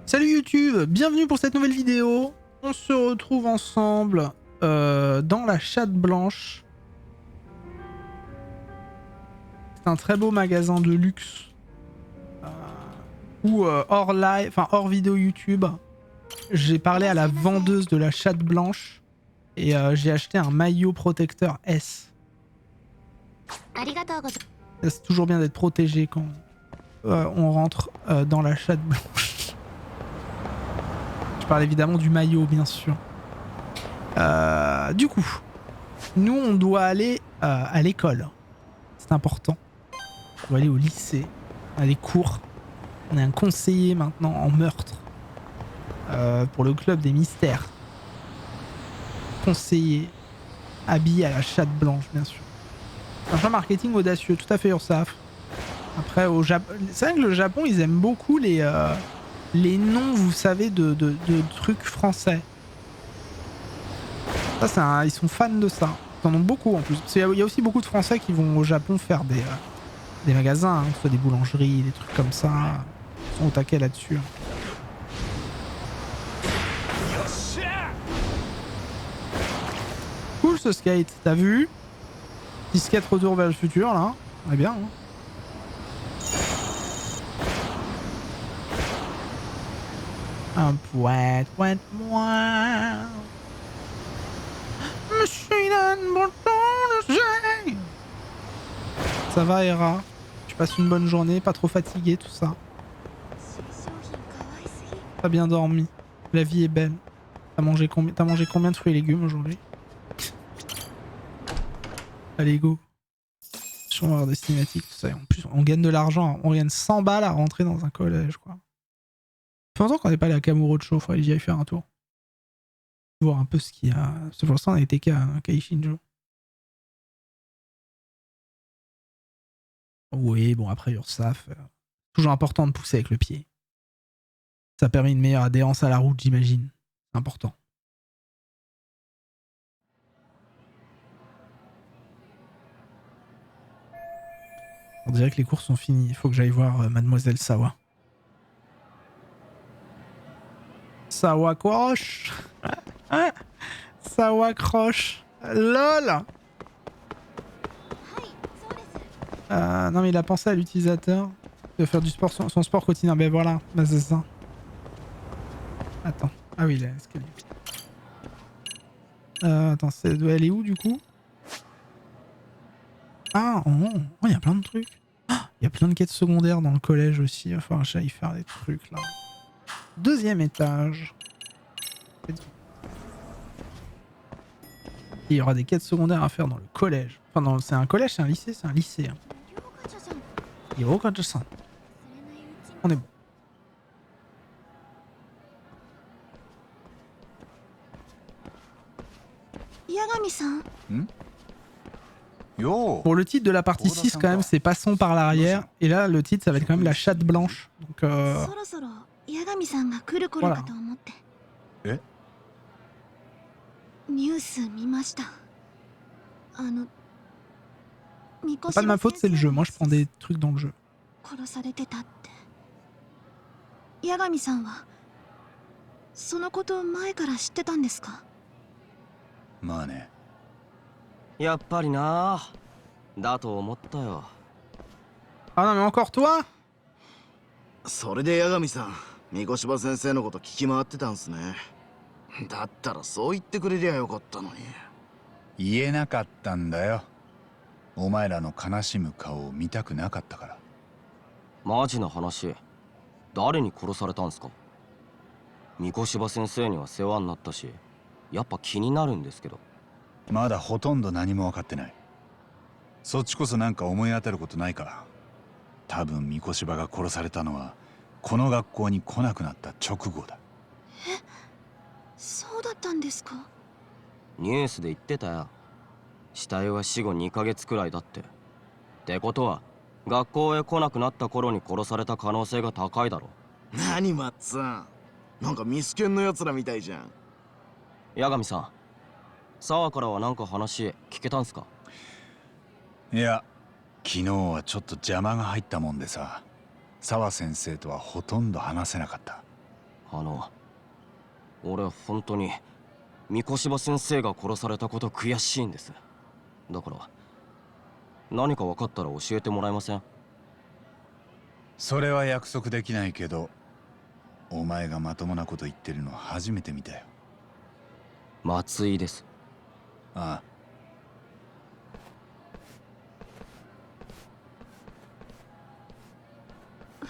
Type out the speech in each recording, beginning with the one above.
Salut YouTube, bienvenue pour cette nouvelle vidéo. On se retrouve ensemble dans la Chatte Blanche. C'est un très beau magasin de luxe où hors live, enfin hors vidéo YouTube, j'ai parlé à la vendeuse de la Chatte Blanche et j'ai acheté un maillot protecteur S. C'est toujours bien d'être protégé quand on rentre dans la Chatte Blanche. Je parle évidemment du maillot, bien sûr. Du coup, nous on doit aller à l'école. C'est important. On doit aller au lycée. On a des cours. On a un conseiller maintenant en meurtre. Pour le club des mystères. Conseiller. Habillé à la Chatte Blanche, bien sûr. Un choix marketing audacieux, tout à fait Ursaf. Après, au Japon, c'est vrai que le Japon, ils aiment beaucoup les noms, vous savez, de trucs français. Ça, ils sont fans de ça. Ils en ont beaucoup en plus. Parce qu'il y a aussi beaucoup de Français qui vont au Japon faire des magasins, hein, soit des boulangeries, des trucs comme ça. Ils sont au taquet là-dessus. Cool ce skate, t'as vu? Petit skate retour vers le futur là. On est bien. Hein. Un poète, moi. Ça va, Hera? Tu passes une bonne journée, pas trop fatigué, tout ça. T'as bien dormi. La vie est belle. T'as mangé combien de fruits et légumes aujourd'hui? Allez, go. Sur voir des cinématiques, tout ça. Et en plus, on gagne de l'argent. On gagne 100 balles à rentrer dans un collège, quoi. Ça fait longtemps qu'on n'est pas allé à Kamurocho. Faudrait que j'y aille faire un tour. Voir un peu ce qu'il y a. Parce que pour l'instant, on a été qu'à Ishinjo. Oui, bon, après Ursaf, toujours important de pousser avec le pied. Ça permet une meilleure adhérence à la route, j'imagine. C'est important. On dirait que les cours sont finis. Il faut que j'aille voir Mademoiselle Sawa. Sawa croche. Sawa croche. LOL. Non mais il a pensé à l'utilisateur de faire du sport, son sport quotidien. Ben voilà, ben c'est ça. Attends. Ah oui, là, l'escalier. Attends, elle est où du coup? Ah, oh, y a plein de trucs. Il y a plein de quêtes secondaires dans le collège aussi. Il va falloir que j'aille faire des trucs là. Deuxième étage. Il y aura des quêtes secondaires à faire dans le collège. Enfin, c'est un collège, c'est un lycée, c'est un lycée. Hein. Yokaja-san. On est bon. Yagami-san. Pour le titre de la partie 6, quand même, c'est Passons par l'arrière. Et là, le titre, ça va être quand même la Chatte Blanche. Donc, voilà. C'est pas de ma faute, c'est le jeu. Moi, je prends des trucs dans le jeu. Yagami-san wa sono koto mae kara shittetan desu ka? Ma ne. やっぱりな。だと思ったよ。Ah non, mais encore toi? それで八神さん、三越場先生のこと聞き回ってたんすね。だったらそう言ってくれりゃよかったのに。言えなかったんだよ。お前らの悲しむ顔を見たくなかったから。マジな話、誰に殺されたんすか？三越場先生には世話になったし、やっぱ気になるんですけど。まだほとんど何も分かってない。そっちこそなんか思い当たることないか。多分三越場が殺されたのはこの学校に来なくなった直後だ。え、そうだったんですか？ニュースで言ってたよ。死体は死後2ヶ月くらいだって。ってことは学校へ来なくなった頃に殺された可能性が高いだろ。何マッツン、なんかミスケンのやつらみたいじゃん。八神さん、沢からは何か話聞けたんすか？いや、昨日はちょっと邪魔が入ったもんでさ、沢先生とはほとんど話せなかった。俺本当に三越場先生が殺されたこと悔しいんです。だから何か分かったら教えてもらえません？それは約束できないけど、お前がまともなこと言ってるの初めて見たよ。松井です。ああ。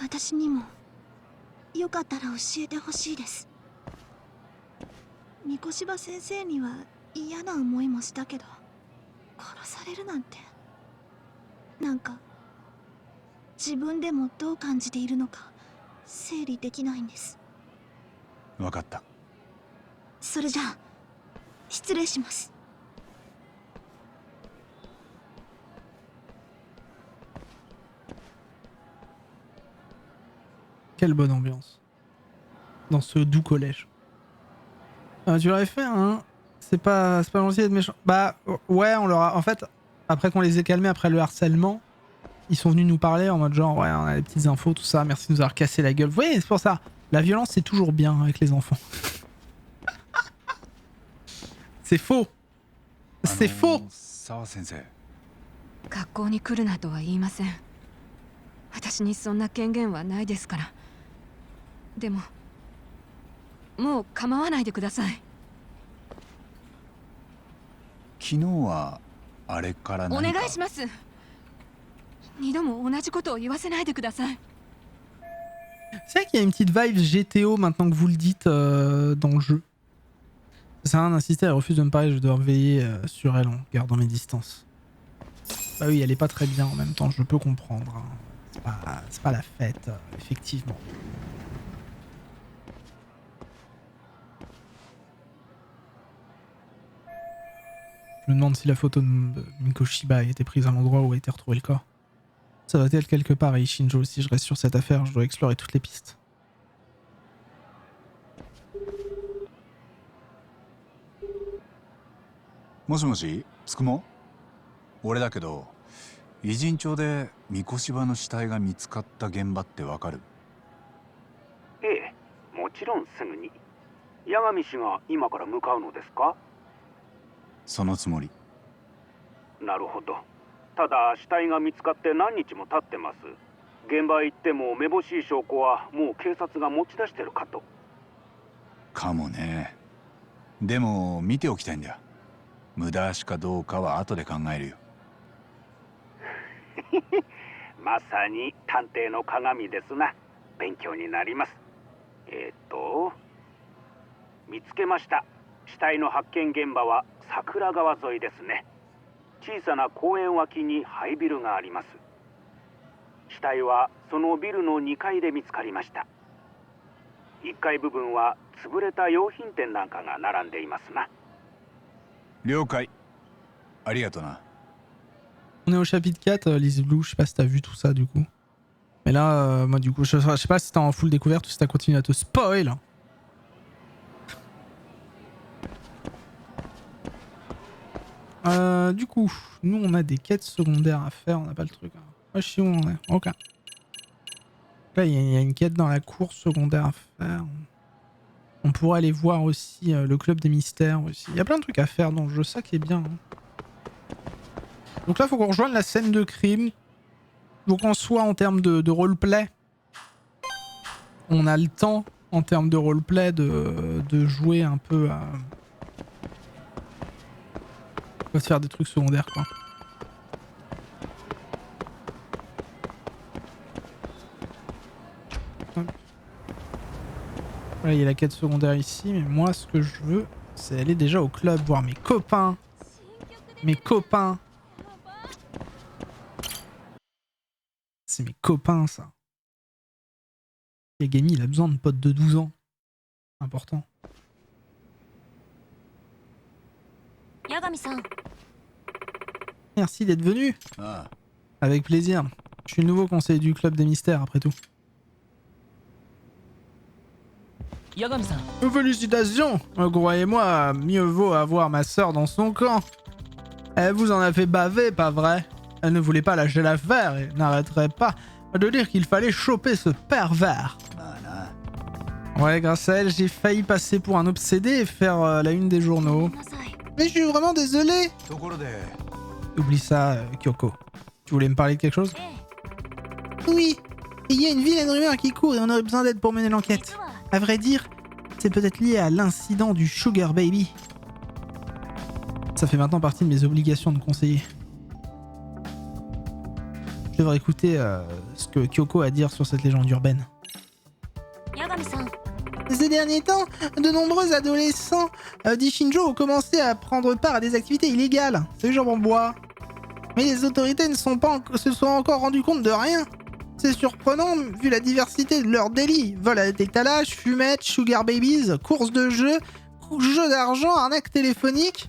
私にもよかったら教えてほしいです。三越場先生には嫌な思いもしたけど、殺されるなんて、なんか自分でもどう感じているのか整理できないんです。分かった。それじゃあ失礼します。Quelle bonne ambiance dans ce doux collège. Tu l'aurais fait, hein? C'est pas gentil d'être méchant. Bah ouais, on leur a... En fait, après qu'on les ait calmés après le harcèlement, ils sont venus nous parler en mode genre ouais, on a des petites infos, tout ça, merci de nous avoir cassé la gueule. Vous voyez, c'est pour ça. La violence, c'est toujours bien avec les enfants. C'est faux. C'est faux. 沢先生。学校に来るなとは言いません。私にそんな権限はないですから。でももう構わないでください。昨日はあれから何か。お願いします。二度も同じことを言わせないでください。C'est vrai qu'il y a une petite vibe GTO maintenant que vous le dites dans le jeu. Ça sert à rien d'insister, elle refuse de me parler, je dois veiller sur elle en gardant mes distances. Bah oui, elle est pas très bien en même temps, je peux comprendre. Hein. C'est pas la fête, effectivement. Je me demande si la photo de Mikoshiba a été prise à l'endroit où a été retrouvé le corps. Ça doit être quelque part, et Shinjo, si je reste sur cette affaire, je dois explorer toutes les pistes. もしもし、つくも？俺だけど、偉人町で三越場の死体が見つかった現場ってわかる？ええ、もちろんすぐに。八神氏が今から向かうのですか？そのつもり。なるほど。ただ死体が見つかって何日も経ってます。現場へ行ってもめぼしい証拠はもう警察が持ち出してるかと。かもね。でも見ておきたいんだよ。無駄足かどうかは後で考えるよ。まさに探偵の鏡ですな。勉強になります。見つけました。死体の発見現場は桜川沿いですね。小さな公園脇に廃ビルがあります。死体はそのビルの2階で見つかりました。1階部分は潰れた用品店なんかが並んでいますな。了解。ありがとな。On est au chapitre 4, Lise Blue, je sais pas si t'as vu tout ça du coup. Mais là, moi du coup, je sais pas si t'es en full découverte ou si t'as continué à te spoil. Du coup, nous on a des quêtes secondaires à faire, on n'a pas le truc. Hein. Ouais, je sais où on est. Ok. Là, il y a une quête dans la cour secondaire à faire. On pourrait aller voir aussi le club des mystères aussi. Il y a plein de trucs à faire dans le jeu, ça qui est bien. Hein. Donc là, il faut qu'on rejoigne la scène de crime. Donc en soi, en termes de roleplay, on a le temps, en termes de roleplay, de jouer un peu à... On va se faire des trucs secondaires, quoi. Voilà, il y a la quête secondaire ici, mais moi, ce que je veux, c'est aller déjà au club, voir mes copains. Mes copains. C'est mes copains, ça. Yagami, il a besoin de potes de 12 ans. Important. Yagami-san. Merci d'être venu. Ah. Avec plaisir. Je suis le nouveau conseiller du club des mystères, après tout. Yagami-san. Félicitations. Croyez-moi, mieux vaut avoir ma sœur dans son camp. Elle vous en a fait baver, pas vrai? Elle ne voulait pas lâcher l'affaire et n'arrêterait pas de dire qu'il fallait choper ce pervers. Ouais, grâce à elle, j'ai failli passer pour un obsédé et faire la une des journaux. ごめんなさい Mais je suis vraiment désolé. ところで Oublie ça, Kyoko. Tu voulais me parler de quelque chose? え Oui. Il y a une vilaine rumeur qui court et on aurait besoin d'aide pour mener え l'enquête. 実は À vrai dire, c'est peut-être lié à l'incident du Sugar Baby. Ça fait maintenant partie de mes obligations de conseiller. Je devrais écouter ce que Kyoko a à dire sur cette légende urbaine. 八神さん Ces derniers temps, de nombreux adolescents d'Ishinjo ont commencé à prendre part à des activités illégales. C'est le jambon bois. Mais les autorités ne se sont encore rendues compte de rien. C'est surprenant vu la diversité de leurs délits. Vol à d'étalage, fumettes, sugar babies, courses de jeux, jeux d'argent, arnaques téléphoniques.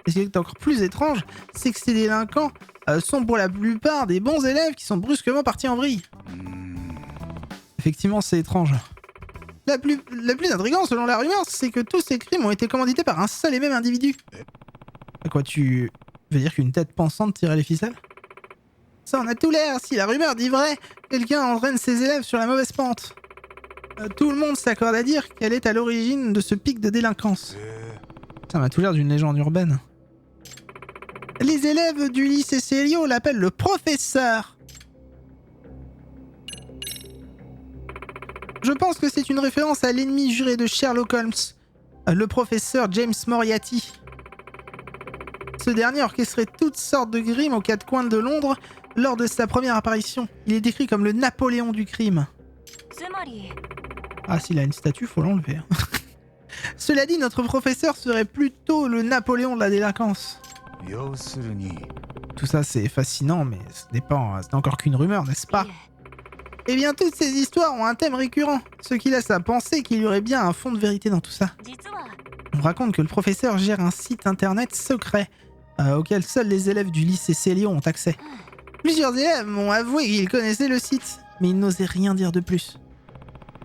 Et ce qui est encore plus étrange, c'est que ces délinquants sont pour la plupart des bons élèves qui sont brusquement partis en vrille. うーん Effectivement, c'est étrange. La plus intrigante, selon la rumeur, c'est que tous ces crimes ont été commandités par un seul et même individu. À quoi tu veux dire qu'une tête pensante tirait les ficelles? Ça en a tout l'air, si la rumeur dit vrai, quelqu'un entraîne ses élèves sur la mauvaise pente. Tout le monde s'accorde à dire qu'elle est à l'origine de ce pic de délinquance. へ Ça m'a tout l'air d'une légende urbaine. Les élèves du lycée Célio l'appellent le professeur. Je pense que c'est une référence à l'ennemi juré de Sherlock Holmes, le professeur James Moriarty. Ce dernier orchestrait toutes sortes de crimes aux quatre coins de Londres lors de sa première apparition. Il est décrit comme le Napoléon du crime. つまり Ah, s'il a une statue, faut l'enlever. Hein. Cela dit, notre professeur serait plutôt le Napoléon de la délinquance. え要するに Tout ça, c'est fascinant, mais ce n'est encore qu'une rumeur, n'est-ce pas? いえ Eh bien, toutes ces histoires ont un thème récurrent, ce qui laisse à penser qu'il y aurait bien un fond de vérité dans tout ça. 実は On raconte que le professeur gère un site internet secret, auquel seuls les élèves du lycée Célio ont accès. Plusieurs élèves m'ont avoué qu'ils connaissaient le site, mais ils n'osaient rien dire de plus.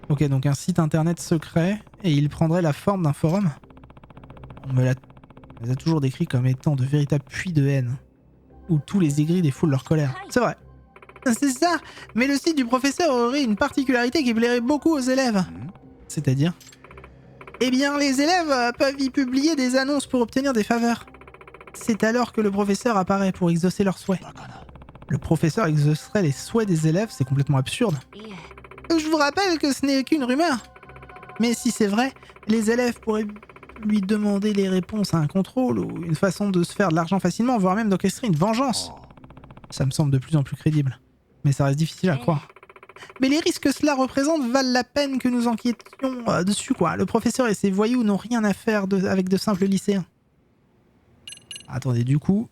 Ok, donc un site internet secret, et il prendrait la forme d'un forum. On me les a toujours décrits comme étant de véritables puits de haine, où tous les aigris défoulent leur colère. C'est vrai. C'est ça, mais le site du professeur aurait une particularité qui plairait beaucoup aux élèves. ん C'est-à-dire? Eh bien, les élèves peuvent y publier des annonces pour obtenir des faveurs. C'est alors que le professeur apparaît pour exaucer leurs souhaits. バカな Le professeur exaucerait les souhaits des élèves, c'est complètement absurde. いえ Je vous rappelle que ce n'est qu'une rumeur. Mais si c'est vrai, les élèves pourraient lui demander les réponses à un contrôle ou une façon de se faire de l'argent facilement, voire même d'orchestrer une vengeance. あ Ça me semble de plus en plus crédible. Mais ça reste difficile à croire. Mais les risques que cela représente valent la peine que nous enquêtions dessus, quoi. Le professeur et ses voyous n'ont rien à faire avec de simples lycéens. Attendez, du coup,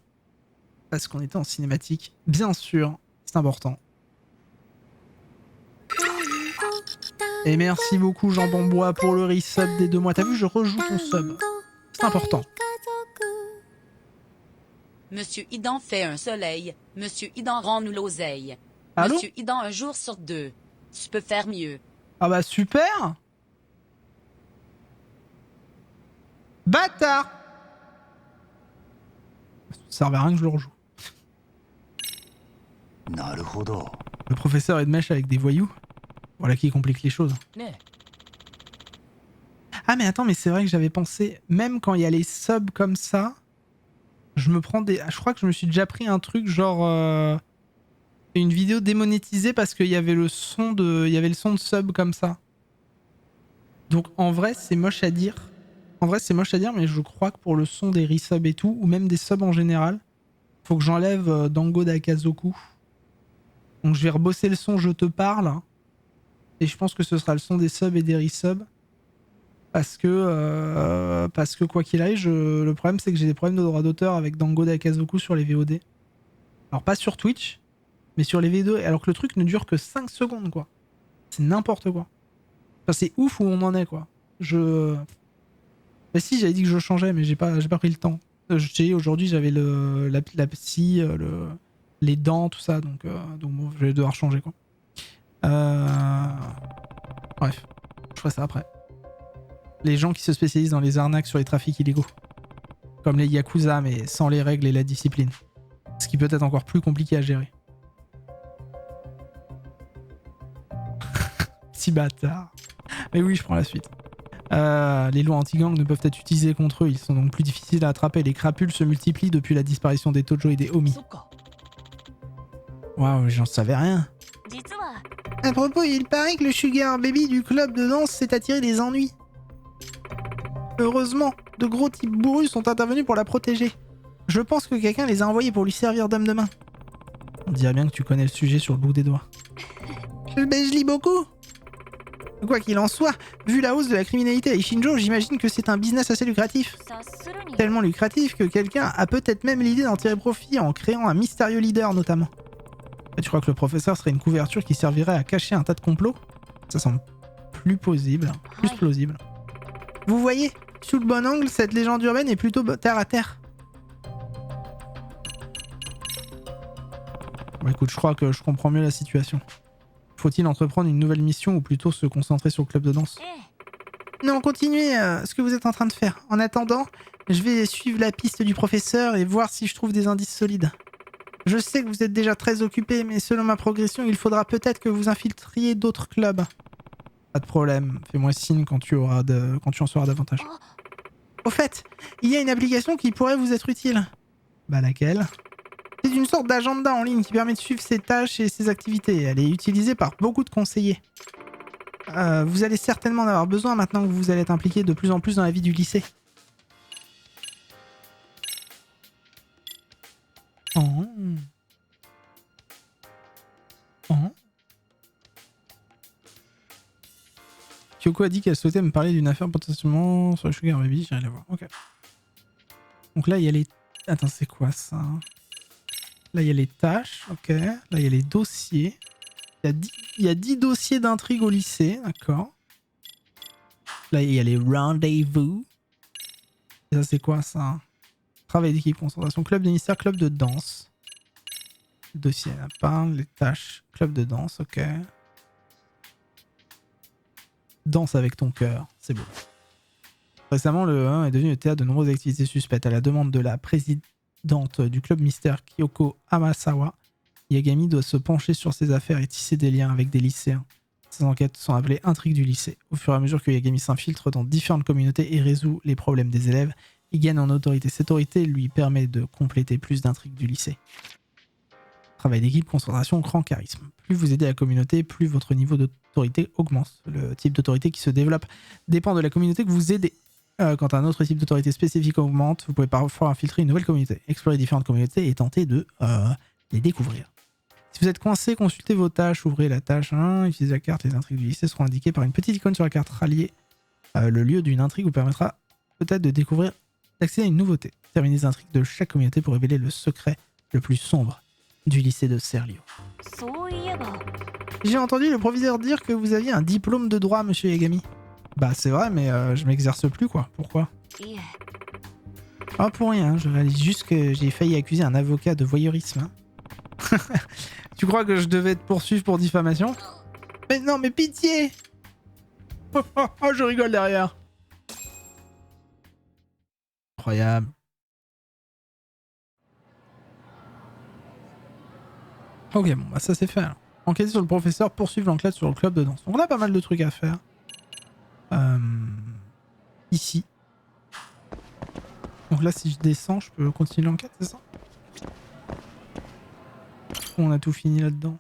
parce qu'on était en cinématique, bien sûr, c'est important. Et merci beaucoup Jambon Bois pour le resub des 2 mois. T'as vu, je rejoue ton sub. C'est important. Monsieur Idan fait un soleil. Monsieur Idan rend-nous l'oseille. Allô? Monsieur Idan un jour sur 2. Tu peux faire mieux. Ah bah super! Bâtard! Ça servait à rien que je le rejoue. なるほど Le professeur est de mèche avec des voyous. Voilà qui complique les choses. ね Ah mais attends, mais c'est vrai que j'avais pensé, même quand il y a les subs comme ça, je me prends des... Je crois que je me suis déjà pris un truc genre... une vidéo démonétisée parce qu'il y avait le son de... Il y avait le son de sub comme ça. Donc en vrai, c'est moche à dire. En vrai, c'est moche à dire, mais je crois que pour le son des resubs et tout, ou même des subs en général, faut que j'enlève Dango Dakazoku. Donc je vais rebosser le son Je te parle. Et je pense que ce sera le son des subs et des resubs. Parce que quoi qu'il arrive, le problème c'est que j'ai des problèmes de droit d'auteur avec Dango Dakazoku sur les VOD. Alors pas sur Twitch, mais sur les VOD, alors que le truc ne dure que 5 secondes quoi. C'est n'importe quoi. Enfin, c'est ouf où on en est quoi. Bah si, j'avais dit que je changeais, mais j'ai pas pris le temps. Aujourd'hui j'avais la psy, les dents, tout ça, donc bon, je vais devoir changer quoi. Bref, je ferai ça après. Les gens qui se spécialisent dans les arnaques sur les trafics illégaux. Comme les Yakuza, mais sans les règles et la discipline. Ce qui peut être encore plus compliqué à gérer. Si bâtard. Mais oui, je prends la suite. Les lois anti-gang ne peuvent être utilisées contre eux, ils sont donc plus difficiles à attraper. Les crapules se multiplient depuis la disparition des Tojo et des Omi. Waouh, j'en savais rien. À propos, il paraît que le sugar baby du club de danse s'est attiré des ennuis. Heureusement, de gros types bourrus sont intervenus pour la protéger. Je pense que quelqu'un les a envoyés pour lui servir d'homme de main. On dirait bien que tu connais le sujet sur le bout des doigts. Ben, je lis beaucoup. Quoi qu'il en soit, vu la hausse de la criminalité à Ishinjo, j'imagine que c'est un business assez lucratif. Tellement lucratif que quelqu'un a peut-être même l'idée d'en tirer profit en créant un mystérieux leader notamment. Et tu crois que le professeur serait une couverture qui servirait à cacher un tas de complots? Ça semble plus plausible. Vous voyez, sous le bon angle, cette légende urbaine est plutôt terre à terre. Bon écoute, je crois que je comprends mieux la situation. Faut-il entreprendre une nouvelle mission ou plutôt se concentrer sur le club de danse? Non, continuez ce que vous êtes en train de faire. En attendant, je vais suivre la piste du professeur et voir si je trouve des indices solides. Je sais que vous êtes déjà très occupé, mais selon ma progression, il faudra peut-être que vous infiltriez d'autres clubs. Pas de problème, fais-moi signe quand tu en sauras davantage. Au fait, il y a une application qui pourrait vous être utile. Bah laquelle? C'est une sorte d'agenda en ligne qui permet de suivre ses tâches et ses activités. Elle est utilisée par beaucoup de conseillers. Vous allez certainement en avoir besoin maintenant que vous allez être impliqué de plus en plus dans la vie du lycée. Oh. Kyoko a dit qu'elle souhaitait me parler d'une affaire potentiellement sur le Sugar Baby, j'irai la voir. Ok. Donc là, il y a les... Attends, c'est quoi ça? Là, il y a les tâches, ok. Là, il y a les dossiers. Il y a 10 dossiers d'intrigue au lycée, d'accord. Là, il y a les rendez-vous. Et ça, c'est quoi ça? Travail d'équipe, concentration, club de mystère, club de danse. Le dossier, la part, les tâches, club de danse, ok. Danse avec ton cœur, c'est beau. Récemment, le 1 est devenu le théâtre de nombreuses activités suspectes. À la demande de la présidente du club mystère, Kyoko Hamasawa, Yagami doit se pencher sur ses affaires et tisser des liens avec des lycéens. Ces enquêtes sont appelées intrigues du lycée. Au fur et à mesure que Yagami s'infiltre dans différentes communautés et résout les problèmes des élèves, il gagne en autorité. Cette autorité lui permet de compléter plus d'intrigues du lycée. Travail d'équipe, concentration, grand charisme. Plus vous aidez la communauté, plus votre niveau d'autorité augmente. Le type d'autorité qui se développe dépend de la communauté que vous aidez. Quand un autre type d'autorité spécifique augmente, vous pouvez parfois infiltrer une nouvelle communauté, explorer différentes communautés et tenter de les découvrir. Si vous êtes coincé, consultez vos tâches, ouvrez la tâche 1, utilisez la carte, les intrigues du lycée seront indiquées par une petite icône sur la carte ralliée. Le lieu d'une intrigue vous permettra peut-être de découvrir, d'accéder à une nouveauté. Terminez les intrigues de chaque communauté pour révéler le secret le plus sombre du lycée de Serlio. J'ai entendu le proviseur dire que vous aviez un diplôme de droit, monsieur Yagami. Bah c'est vrai, mais je m'exerce plus quoi. Pourquoi? Ah pour rien, je réalise juste que j'ai failli accuser un avocat de voyeurisme. Hein. Tu crois que je devais te poursuivre pour diffamation? Mais non, mais pitié! Oh, je rigole derrière. Incroyable. Ok, bon, bah ça c'est fait alors. Enquêter sur le professeur, poursuivre l'enquête sur le club de danse. Donc on a pas mal de trucs à faire. Ici. Donc là, si je descends, je peux continuer l'enquête, c'est ça? On a tout fini là-dedans.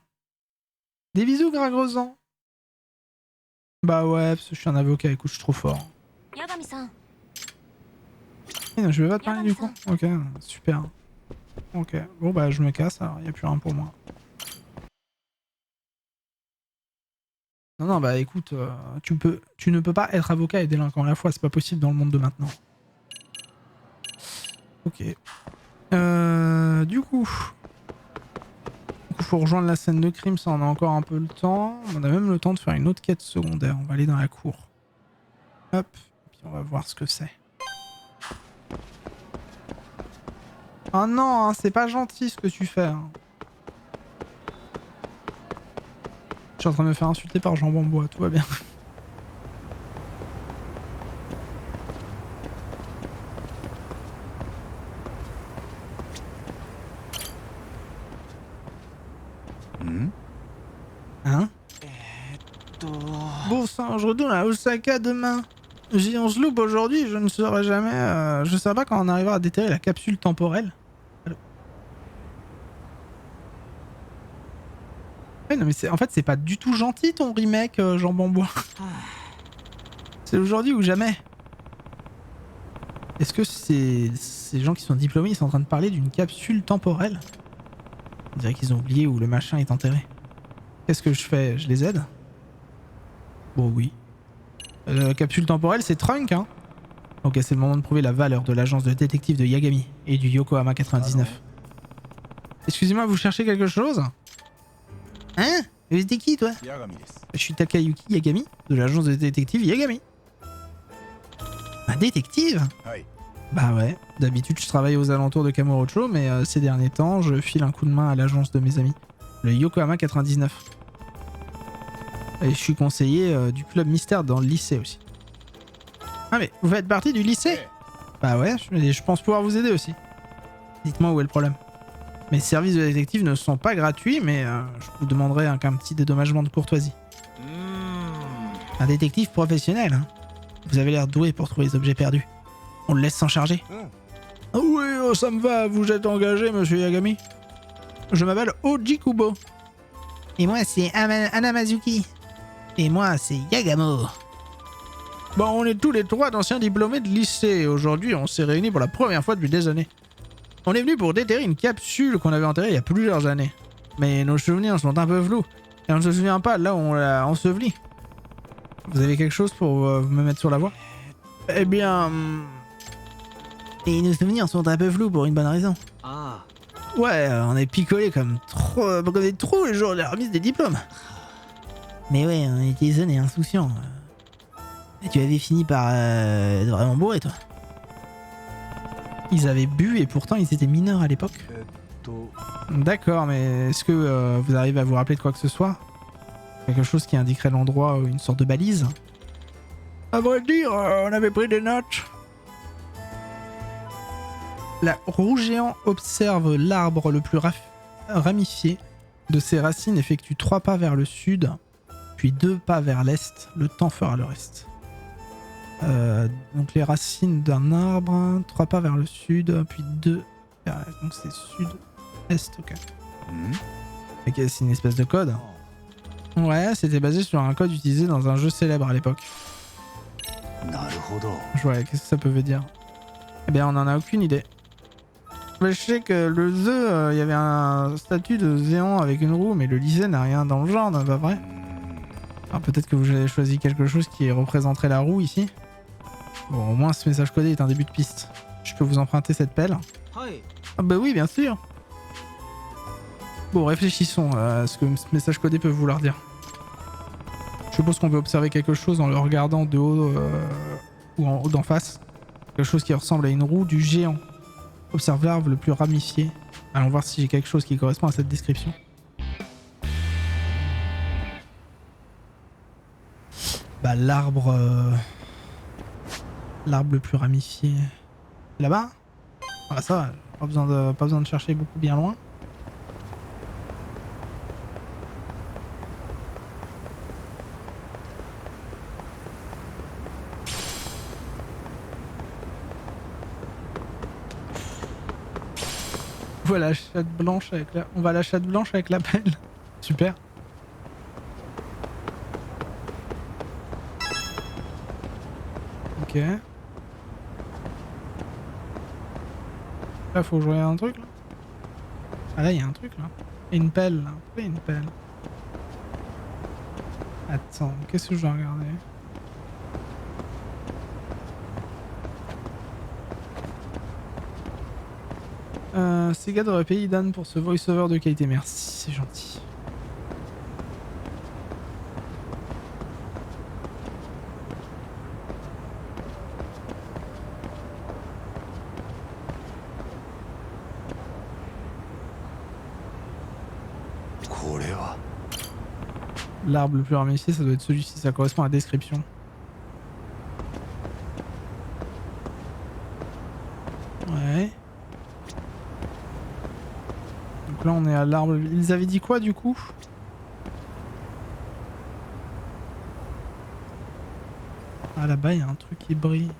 Des bisous, Gragresan. Bah ouais, parce que je suis un avocat, écoute, je suis trop fort. Non, je vais pas te parler du coup. Ok, super. Ok, bon bah je me casse, alors il n'y a plus rien pour moi. Non, bah écoute, tu ne peux pas être avocat et délinquant à la fois, c'est pas possible dans le monde de maintenant. Ok. Du coup, faut rejoindre la scène de crime, ça on a encore un peu le temps. On a même le temps de faire une autre quête secondaire. On va aller dans la cour. Hop, puis on va voir ce que c'est. Oh non, hein, c'est pas gentil ce que tu fais. Hein. Je suis en train de me faire insulter par Jean Bambois, tout va bien. Hein? je retourne à Osaka demain. Si on se loupe aujourd'hui, je ne saurai jamais... je ne saurais pas quand on arrivera à déterrer la capsule temporelle. Allô. Ouais, non mais en fait c'est pas du tout gentil ton remake, Jambon Bois. C'est aujourd'hui ou jamais. Est-ce que ces gens qui sont diplômés, ils sont en train de parler d'une capsule temporelle? On dirait qu'ils ont oublié où le machin est enterré. Qu'est-ce que je fais? Je les aide? Bon oui. Capsule temporelle, c'est Trunk, hein. Ok, c'est le moment de prouver la valeur de l'agence de détective de Yagami et du Yokohama 99. Excusez-moi, vous cherchez quelque chose? Hein? Mais t'es qui, toi? Je suis Takayuki Yagami, de l'agence de détective Yagami. Un détective? Bah ouais, d'habitude je travaille aux alentours de Kamurocho, mais ces derniers temps, je file un coup de main à l'agence de mes amis, le Yokohama 99. Et je suis conseiller du club mystère dans le lycée aussi. Ah mais vous faites partie du lycée? Bah ouais, je pense pouvoir vous aider aussi. Dites-moi où est le problème. Mes services de détective ne sont pas gratuits, mais je vous demanderai qu'un petit dédommagement de courtoisie. Un détective professionnel, hein. Vous avez l'air doué pour trouver les objets perdus. On le laisse s'en charger. Ah oui, oh, ça me va, vous êtes engagé, monsieur Yagami. Je m'appelle Oji Kubo. Et moi, c'est Anamazuki. Et moi, c'est Yagamo. Bon, on est tous les trois d'anciens diplômés de lycée. Aujourd'hui, on s'est réunis pour la première fois depuis des années. On est venu pour déterrer une capsule qu'on avait enterrée il y a plusieurs années. Mais nos souvenirs sont un peu flous. Et on ne se souvient pas là où on l'a ensevelie. Vous avez quelque chose pour me mettre sur la voie? Eh bien... Et nos souvenirs sont un peu flous pour une bonne raison. Ah. Ouais, on est picolé comme des trous le jour de la remise des diplômes. Mais ouais, on était jeunes et insouciants. Et tu avais fini par être vraiment bourré, toi. Ils avaient bu et pourtant ils étaient mineurs à l'époque. D'accord, mais est-ce que vous arrivez à vous rappeler de quoi que ce soit? Quelque chose qui indiquerait l'endroit ou une sorte de balise? À vrai dire, on avait pris des notes. La roue géant observe l'arbre le plus ramifié. De ses racines effectue 3 pas vers le sud, puis 2 pas vers l'est. Le temps fera le reste. Donc les racines d'un arbre, 3 pas vers le sud, puis 2 vers l'est. Donc c'est sud-est, ok. Ok, c'est une espèce de code. Ouais, c'était basé sur un code utilisé dans un jeu célèbre à l'époque. Ouais, qu'est-ce que ça peut veut dire? Eh bien, on en a aucune idée. Mais je sais que le The, il y avait un statut de Zéon avec une roue, mais le lycée n'a rien dans le genre, n'est pas vrai? Alors peut-être que vous avez choisi quelque chose qui représenterait la roue ici. Bon, au moins ce message codé est un début de piste. Je peux vous emprunter cette pelle? Ah bah oui, bien sûr. Bon, réfléchissons à ce que ce message codé peut vouloir dire. Je suppose qu'on peut observer quelque chose en le regardant de haut ou d'en face. Quelque chose qui ressemble à une roue du géant. Observe l'arbre le plus ramifié. Allons voir si j'ai quelque chose qui correspond à cette description. Bah l'arbre... L'arbre le plus ramifié... Là-bas? Ah ça va, pas besoin de chercher beaucoup bien loin. Voilà, chatte blanche avec la... On va à la chatte blanche avec la pelle. Super. Ok. Là, faut que je regarde un truc, là. Ah là, il y a un truc, là. Et une pelle, là. Pourquoi il y a une pelle? Attends, qu'est-ce que je dois regarder? Sega devrait payer Dan pour ce voice-over de qualité. Merci, c'est gentil. L'arbre le plus ramifié, ça doit être celui-ci, ça correspond à la description. Ouais. Donc là on est à l'arbre. Ils avaient dit quoi du coup? Ah là-bas, il y a un truc qui brille.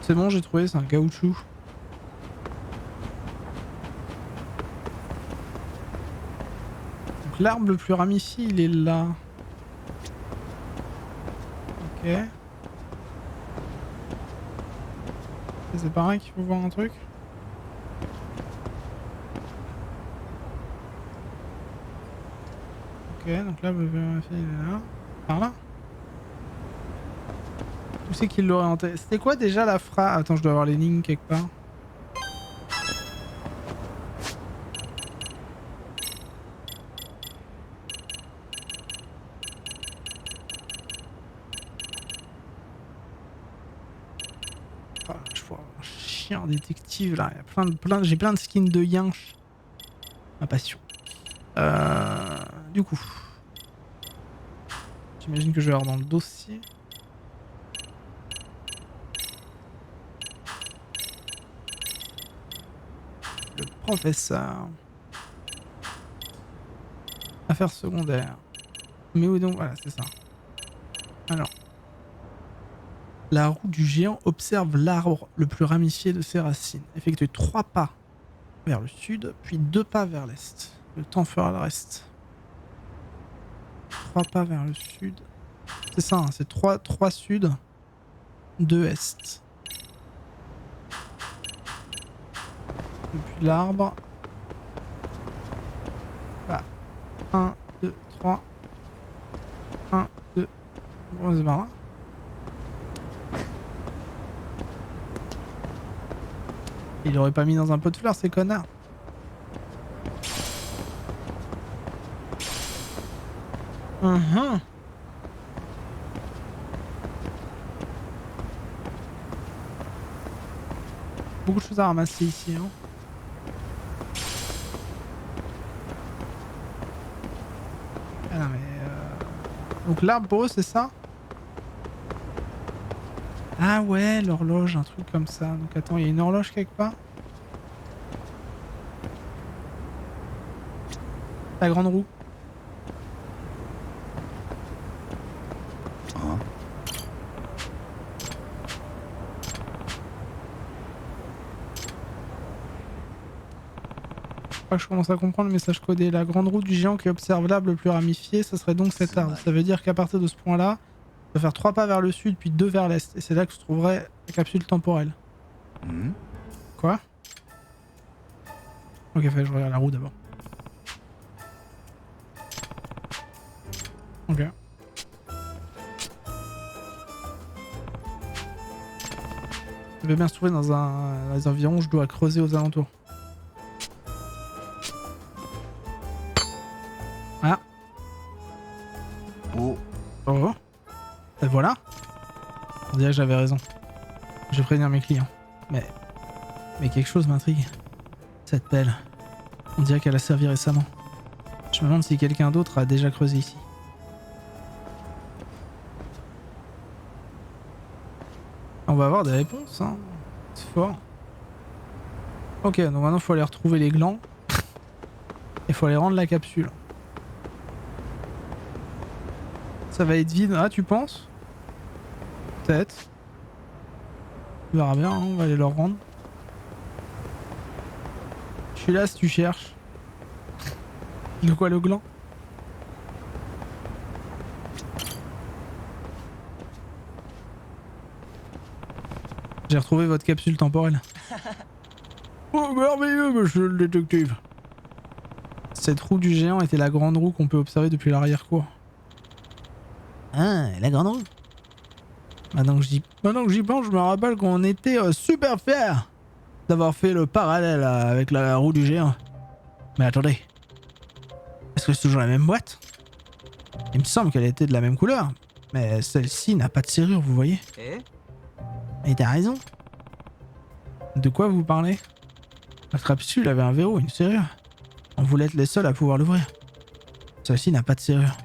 C'est bon, j'ai trouvé, c'est un caoutchouc. Donc l'arbre le plus ramifié, il est là. Ok. C'est pareil qu'il faut voir un truc. Ok, donc là, le plus ramifié, il est là. Par là. Où c'est qu'il l'aurait en tête? C'était quoi déjà la phrase? Attends, je dois avoir les lignes quelque part. Ah, je vois un chien détective là. Il y a j'ai plein de skins de yinche. Ma passion. Du coup. J'imagine que je vais avoir dans le dossier. Le professeur. Affaires secondaires. Mais où donc? Voilà, c'est ça. Alors. La roue du géant observe l'arbre le plus ramifié de ses racines. Effectue 3 pas vers le sud, puis 2 pas vers l'est. Le temps fera le reste. 3 pas vers le sud. C'est ça, hein, c'est 3 sud, 2 est. Depuis l'arbre. Voilà. 1, 2, 3. 1, 2. Bon, c'est par là. Il aurait pas mis dans un pot de fleurs, ces connards. Beaucoup de choses à ramasser ici. Hein. Ah non, mais donc l'arbre pour eux, c'est ça? Ah ouais, l'horloge, un truc comme ça. Donc attends, il y a une horloge quelque part? La grande roue. Hein? Je crois que je commence à comprendre le message codé. La grande roue du géant qui observe l'arbre le plus ramifié, ça serait donc cet arbre. Ça veut dire qu'à partir de ce point-là, on va faire 3 pas vers le sud, puis 2 vers l'est. Et c'est là que se trouverait la capsule temporelle. Hmm? Quoi? Ok, je regarde la roue d'abord. Ok. Ça veut bien se trouver dans les environs, je dois creuser aux alentours. Ah. Oh. Oh. Et voilà. On dirait que j'avais raison. Je vais prévenir mes clients. Mais quelque chose m'intrigue. Cette pelle. On dirait qu'elle a servi récemment. Je me demande si quelqu'un d'autre a déjà creusé ici. On va avoir des réponses, hein. C'est fort. Ok, donc maintenant il faut aller retrouver les glands. Il faut aller rendre la capsule. Ça va être vide. Ah, tu penses? Peut-être. Tu verras bien, hein, on va aller leur rendre. Je suis là si tu cherches. De quoi le gland? J'ai retrouvé votre capsule temporelle. Oh merveilleux, monsieur le détective. Cette roue du géant était la grande roue qu'on peut observer depuis l'arrière-cour. Ah, la grande roue. Maintenant que j'y pense, je me rappelle qu'on était super fiers d'avoir fait le parallèle avec la roue du géant. Mais attendez. Est-ce que c'est toujours la même boîte? Il me semble qu'elle était de la même couleur. Mais celle-ci n'a pas de serrure, vous voyez? Et t'as raison. De quoi vous parlez? La capsule avait un verrou, une serrure. On voulait être les seuls à pouvoir l'ouvrir. Celle-ci n'a pas de serrure.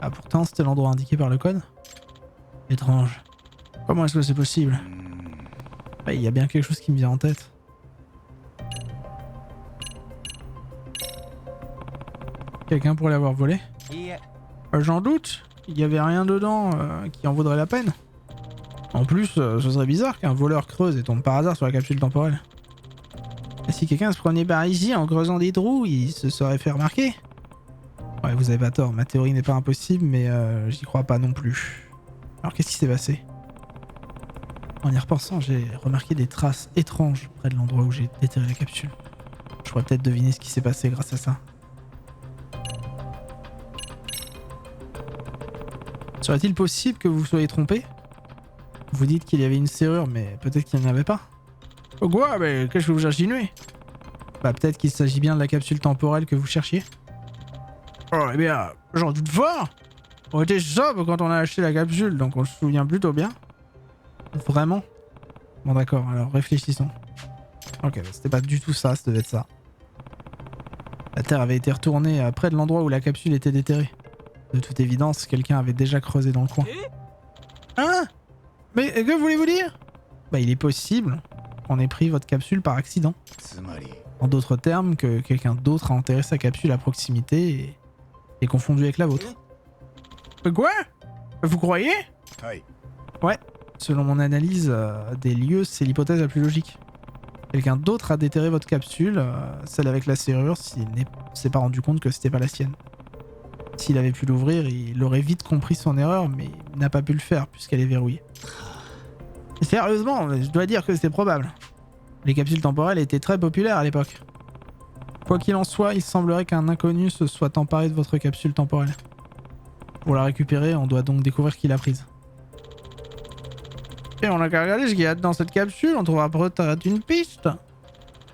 Ah pourtant c'était l'endroit indiqué par le code. Étrange. Comment est-ce que c'est possible? Il y a bien quelque chose qui me vient en tête. Quelqu'un pourrait l'avoir volé? J'en doute. Il n'y avait rien dedans qui en vaudrait la peine. En plus, ce serait bizarre qu'un voleur creuse et tombe par hasard sur la capsule temporelle. Et si quelqu'un se promenait par ici en creusant des trous, il se serait fait remarquer. Ouais, vous avez pas tort, ma théorie n'est pas impossible, mais j'y crois pas non plus. Alors qu'est-ce qui s'est passé? En y repensant, j'ai remarqué des traces étranges près de l'endroit où j'ai déterré la capsule. Je pourrais peut-être deviner ce qui s'est passé grâce à ça. Serait-il possible que vous vous soyez trompé? Vous dites qu'il y avait une serrure, mais peut-être qu'il n'y en avait pas. Oh quoi? Mais qu'est-ce que vous insinuez? Bah peut-être qu'il s'agit bien de la capsule temporelle que vous cherchiez. Oh eh bien, j'en doute fort. On était sobre quand on a acheté la capsule, donc on se souvient plutôt bien. Vraiment? Bon d'accord, alors réfléchissons. Ok, bah, c'était pas du tout ça, ça devait être ça. La Terre avait été retournée près de l'endroit où la capsule était déterrée. De toute évidence, quelqu'un avait déjà creusé dans le coin. Hein? Mais que voulez-vous dire? Bah il est possible qu'on ait pris votre capsule par accident. En d'autres termes, que quelqu'un d'autre a enterré sa capsule à proximité et confondu avec la vôtre. Quoi? Vous croyez? Ouais. Selon mon analyse des lieux, c'est l'hypothèse la plus logique. Quelqu'un d'autre a déterré votre capsule, celle avec la serrure, s'il ne s'est pas rendu compte que c'était pas la sienne. S'il avait pu l'ouvrir, il aurait vite compris son erreur, mais il n'a pas pu le faire puisqu'elle est verrouillée. Et sérieusement, je dois dire que c'était probable. Les capsules temporelles étaient très populaires à l'époque. Quoi qu'il en soit, il semblerait qu'un inconnu se soit emparé de votre capsule temporelle. Pour la récupérer, on doit donc découvrir qui l'a prise. Et on a qu'à regarder ce qu'il y a dans cette capsule, on trouvera peut-être une piste.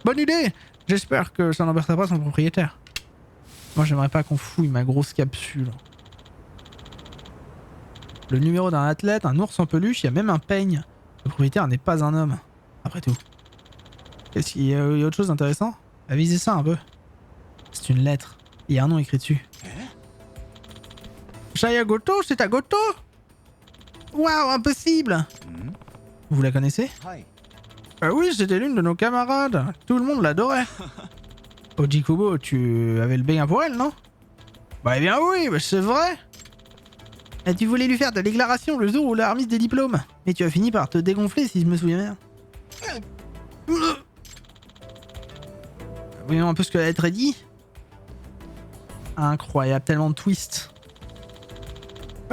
Bonne idée! J'espère que ça n'embêtera pas son propriétaire. Moi j'aimerais pas qu'on fouille ma grosse capsule. Le numéro d'un athlète, un ours en peluche, il y a même un peigne. Le propriétaire n'est pas un homme, après tout. Qu'est-ce qu'il y a autre chose d'intéressant? Avisez ça un peu. C'est une lettre. Il y a un nom écrit dessus. Shaya Goto, c'est à Goto? Waouh, impossible! Vous la connaissez? Oui, c'était l'une de nos camarades. Tout le monde l'adorait. Ojikubo, tu avais le béguin pour elle, non? Bah eh bien oui, bah c'est vrai. Et tu voulais lui faire ta déclaration le jour où la remise des diplômes. Mais tu as fini par te dégonfler si je me souviens bien. Voyons un peu ce que la lettre a dit. Incroyable, tellement de twists.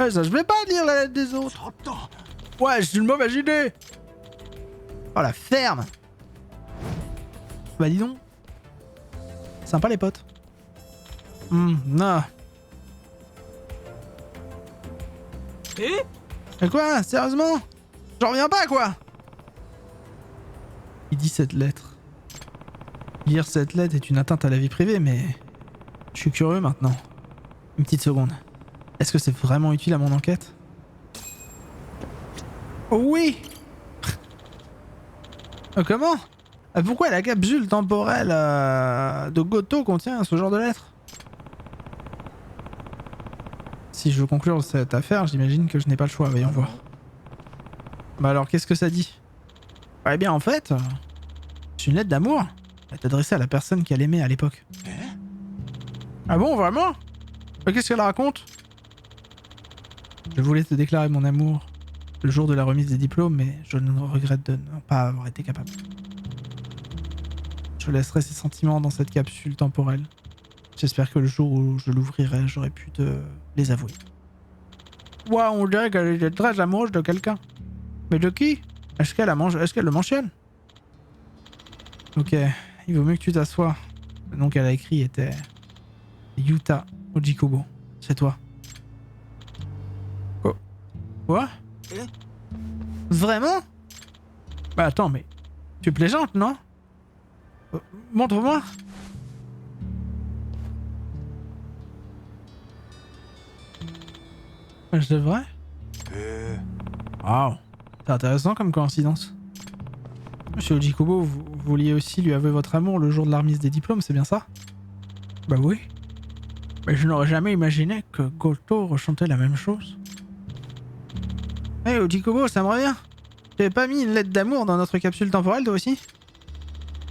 Ouais, ça je vais pas lire la lettre des autres. Ouais, c'est une mauvaise idée. Oh la ferme. Bah dis donc. Sympa les potes. Non. Et quoi? Sérieusement? J'en reviens pas quoi. Il dit cette lettre. Lire cette lettre est une atteinte à la vie privée, mais... Je suis curieux maintenant. Une petite seconde. Est-ce que c'est vraiment utile à mon enquête? Oh oui. Comment? Pourquoi la capsule temporelle de Goto contient ce genre de lettres? Si je veux conclure cette affaire, j'imagine que je n'ai pas le choix, voyons voir. Bah alors, qu'est-ce que ça dit? Eh bien, en fait, c'est une lettre d'amour. Elle est adressée à la personne qu'elle aimait à l'époque. Ah bon, vraiment? Qu'est-ce qu'elle raconte? Je voulais te déclarer mon amour le jour de la remise des diplômes, mais je ne regrette de ne pas avoir été capable. Je laisserai ces sentiments dans cette capsule temporelle. J'espère que le jour où je l'ouvrirai, j'aurai pu te les avouer. Waouh, on dirait qu'elle était très amoureuse de quelqu'un. Mais de qui? Est-ce qu'elle le mentionne? Ok, il vaut mieux que tu t'assoies. Le nom qu'elle a écrit était... Yuta Ojikubo. C'est toi. Oh. Quoi? Vraiment? Bah attends, mais... Tu plaisantes, non? Montre-moi. Je devrais? Waouh. C'est intéressant comme coïncidence. Monsieur Ojikubo, vous vouliez aussi lui avouer votre amour le jour de la remise des diplômes, c'est bien ça? Bah oui. Mais je n'aurais jamais imaginé que Goto ressentait la même chose. Hey Ojikubo, ça me revient. Tu n'avais pas mis une lettre d'amour dans notre capsule temporelle, toi aussi?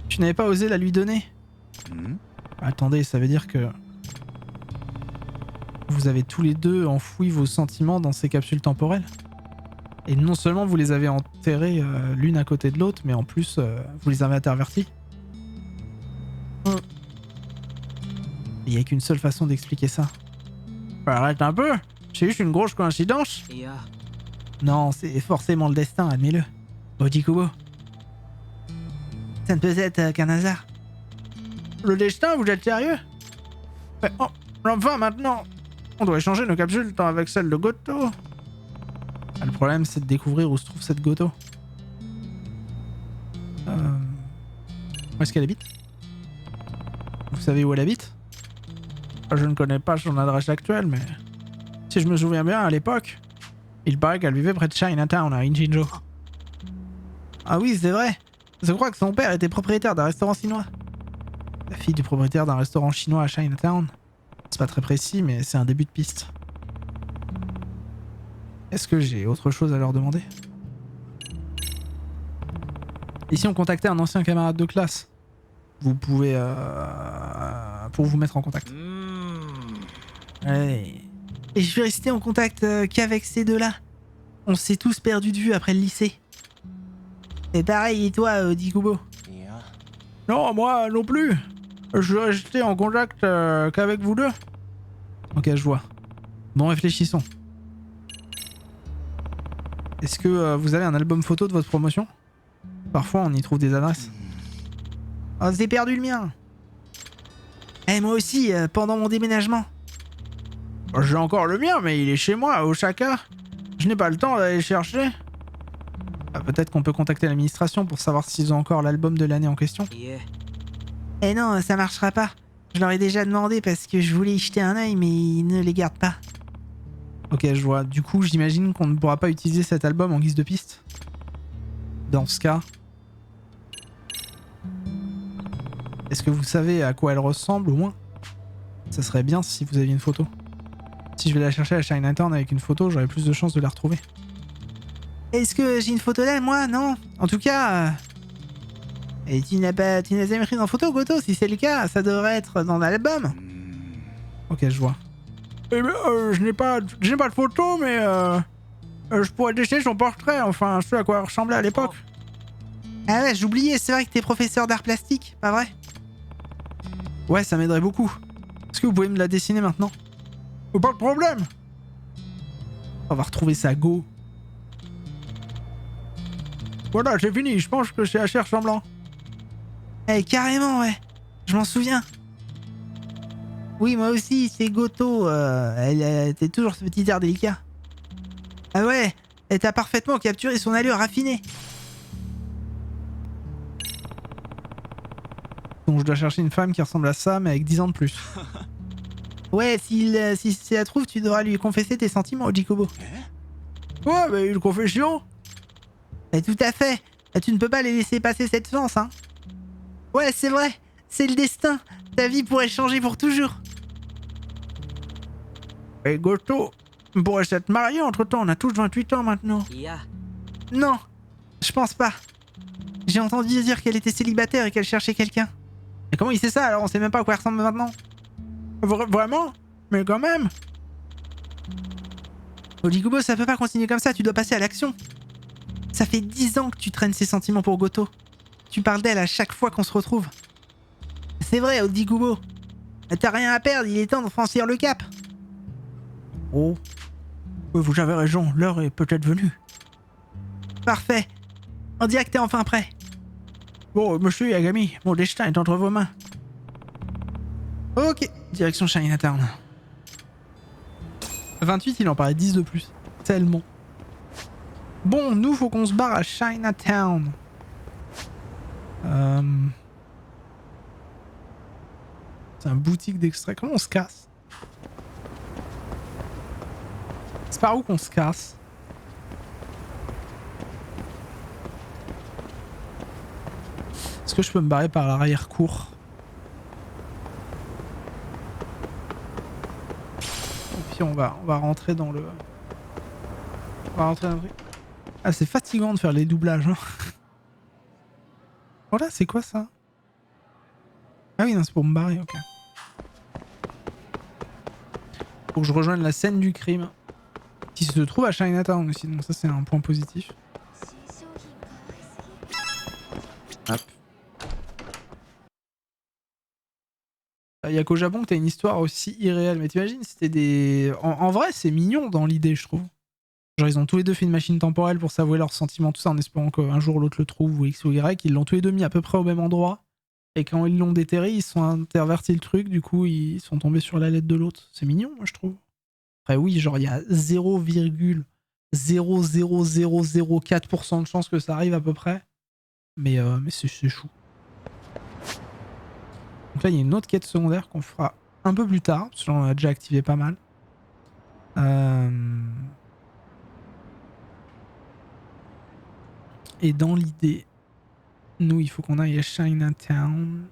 Tu n'avais pas osé la lui donner? Attendez, ça veut dire que... Vous avez tous les deux enfoui vos sentiments dans ces capsules temporelles? Et non seulement vous les avez enterrées l'une à côté de l'autre, mais en plus, vous les avez interverties? Il n'y a qu'une seule façon d'expliquer ça. Arrête un peu! C'est juste une grosse coïncidence? Non, c'est forcément le destin, admets-le. Odikubo. Ça ne peut être qu'un hasard. Le destin, vous êtes sérieux? Oh, enfin maintenant, on doit échanger nos capsules avec celle de Goto. Le problème, c'est de découvrir où se trouve cette Goto. Où est-ce qu'elle habite? Vous savez où elle habite? Je ne connais pas son adresse actuelle, mais si je me souviens bien, à l'époque, il paraît qu'elle vivait près de Chinatown, à Injinjo. Ah oui, c'est vrai. Je crois que son père était propriétaire d'un restaurant chinois. La fille du propriétaire d'un restaurant chinois à Chinatown. C'est pas très précis, mais c'est un début de piste. Est-ce que j'ai autre chose à leur demander? Ici, on contactait un ancien camarade de classe. Vous pouvez... pour vous mettre en contact. Ouais. Et je suis resté en contact qu'avec ces deux-là. On s'est tous perdus de vue après le lycée. Et pareil, et toi, Dikubo? Non, moi non plus. Je suis resté en contact qu'avec vous deux. Ok, je vois. Bon, réfléchissons. Est-ce que vous avez un album photo de votre promotion? Parfois, on y trouve des adresses. Oh, j'ai perdu le mien. Eh, moi aussi, pendant mon déménagement. J'ai encore le mien, mais il est chez moi, à Osaka. Je n'ai pas le temps d'aller le chercher. Peut-être qu'on peut contacter l'administration pour savoir s'ils ont encore l'album de l'année en question. Eh non, ça marchera pas. Je leur ai déjà demandé parce que je voulais y jeter un œil, mais ils ne les gardent pas. Ok, je vois. Du coup, j'imagine qu'on ne pourra pas utiliser cet album en guise de piste. Dans ce cas... Est-ce que vous savez à quoi elle ressemble, au moins? Ça serait bien si vous aviez une photo. Si je vais la chercher à Chinatown avec une photo, j'aurai plus de chances de la retrouver. Est-ce que j'ai une photo d'elle, moi? Non. En tout cas... Et tu n'as jamais pris en photo, Goto? Si c'est le cas, ça devrait être dans l'album. Ok, je vois. Eh bien, je n'ai pas de photo, mais je pourrais dessiner son portrait, enfin, ce à quoi elle ressemblait à l'époque. Ah ouais, j'oubliais, c'est vrai que t'es professeur d'art plastique, pas vrai? Ouais, ça m'aiderait beaucoup. Est-ce que vous pouvez me la dessiner maintenant? Pas de problème. On va retrouver sa go. Voilà, c'est fini, je pense que c'est assez ressemblant. Eh, carrément, ouais. Je m'en souviens. Oui, moi aussi, c'est Goto. Elle était toujours ce petit air délicat. Ah ouais, elle t'a parfaitement capturé son allure raffinée. Donc je dois chercher une femme qui ressemble à ça, mais avec 10 ans de plus. Ouais, si la trouve, tu devras lui confesser tes sentiments, Jikobo. Ouais, mais une confession? Tout à fait. Tu ne peux pas les laisser passer cette chance, hein. Ouais, c'est vrai. C'est le destin. Ta vie pourrait changer pour toujours. Et Goto, on pourrait s'être mariés entre-temps. On a tous 28 ans maintenant. Non, je pense pas. J'ai entendu dire qu'elle était célibataire et qu'elle cherchait quelqu'un. Et comment il sait ça alors? On sait même pas à quoi elle ressemble maintenant. Vraiment? Mais quand même. Oligubo, ça peut pas continuer comme ça. Tu dois passer à l'action. Ça fait 10 ans que tu traînes ces sentiments pour Goto. Tu parles d'elle à chaque fois qu'on se retrouve. C'est vrai, Odigubo. T'as rien à perdre, il est temps de franchir le cap. Oh. Vous avez raison, l'heure est peut-être venue. Parfait. On dirait que t'es enfin prêt. Bon, monsieur Yagami, mon destin est entre vos mains. Ok, direction Chinatown. 28, il en paraît 10 de plus. Tellement. Bon, nous, faut qu'on se barre à Chinatown. C'est un boutique d'extrait. Comment on se casse? C'est par où qu'on se casse? Est-ce que je peux me barrer par l'arrière-cour? Et puis on va rentrer dans le... On va rentrer dans le truc. Ah, c'est fatigant de faire les doublages. Hein. Voilà, c'est quoi ça? Ah oui, non, c'est pour me barrer, ok. Faut que je rejoigne la scène du crime. Qui se trouve à Chinatown aussi, donc ça c'est un point positif. Hop. Il y a qu'au Japon que t'as une histoire aussi irréelle. Mais t'imagines, c'était des... En vrai, c'est mignon dans l'idée, je trouve. Genre, ils ont tous les deux fait une machine temporelle pour s'avouer leurs sentiments, tout ça, en espérant qu'un jour l'autre le trouve, ou X ou Y. Ils l'ont tous les deux mis à peu près au même endroit. Et quand ils l'ont déterré, ils sont intervertis le truc, du coup, ils sont tombés sur la lettre de l'autre. C'est mignon, moi, je trouve. Après, oui, genre, il y a 0,00004% de chance que ça arrive à peu près. Mais c'est chou. Donc là, il y a une autre quête secondaire qu'on fera un peu plus tard, parce qu'on a déjà activé pas mal. Et dans l'idée, nous, il faut qu'on aille à Chinatown.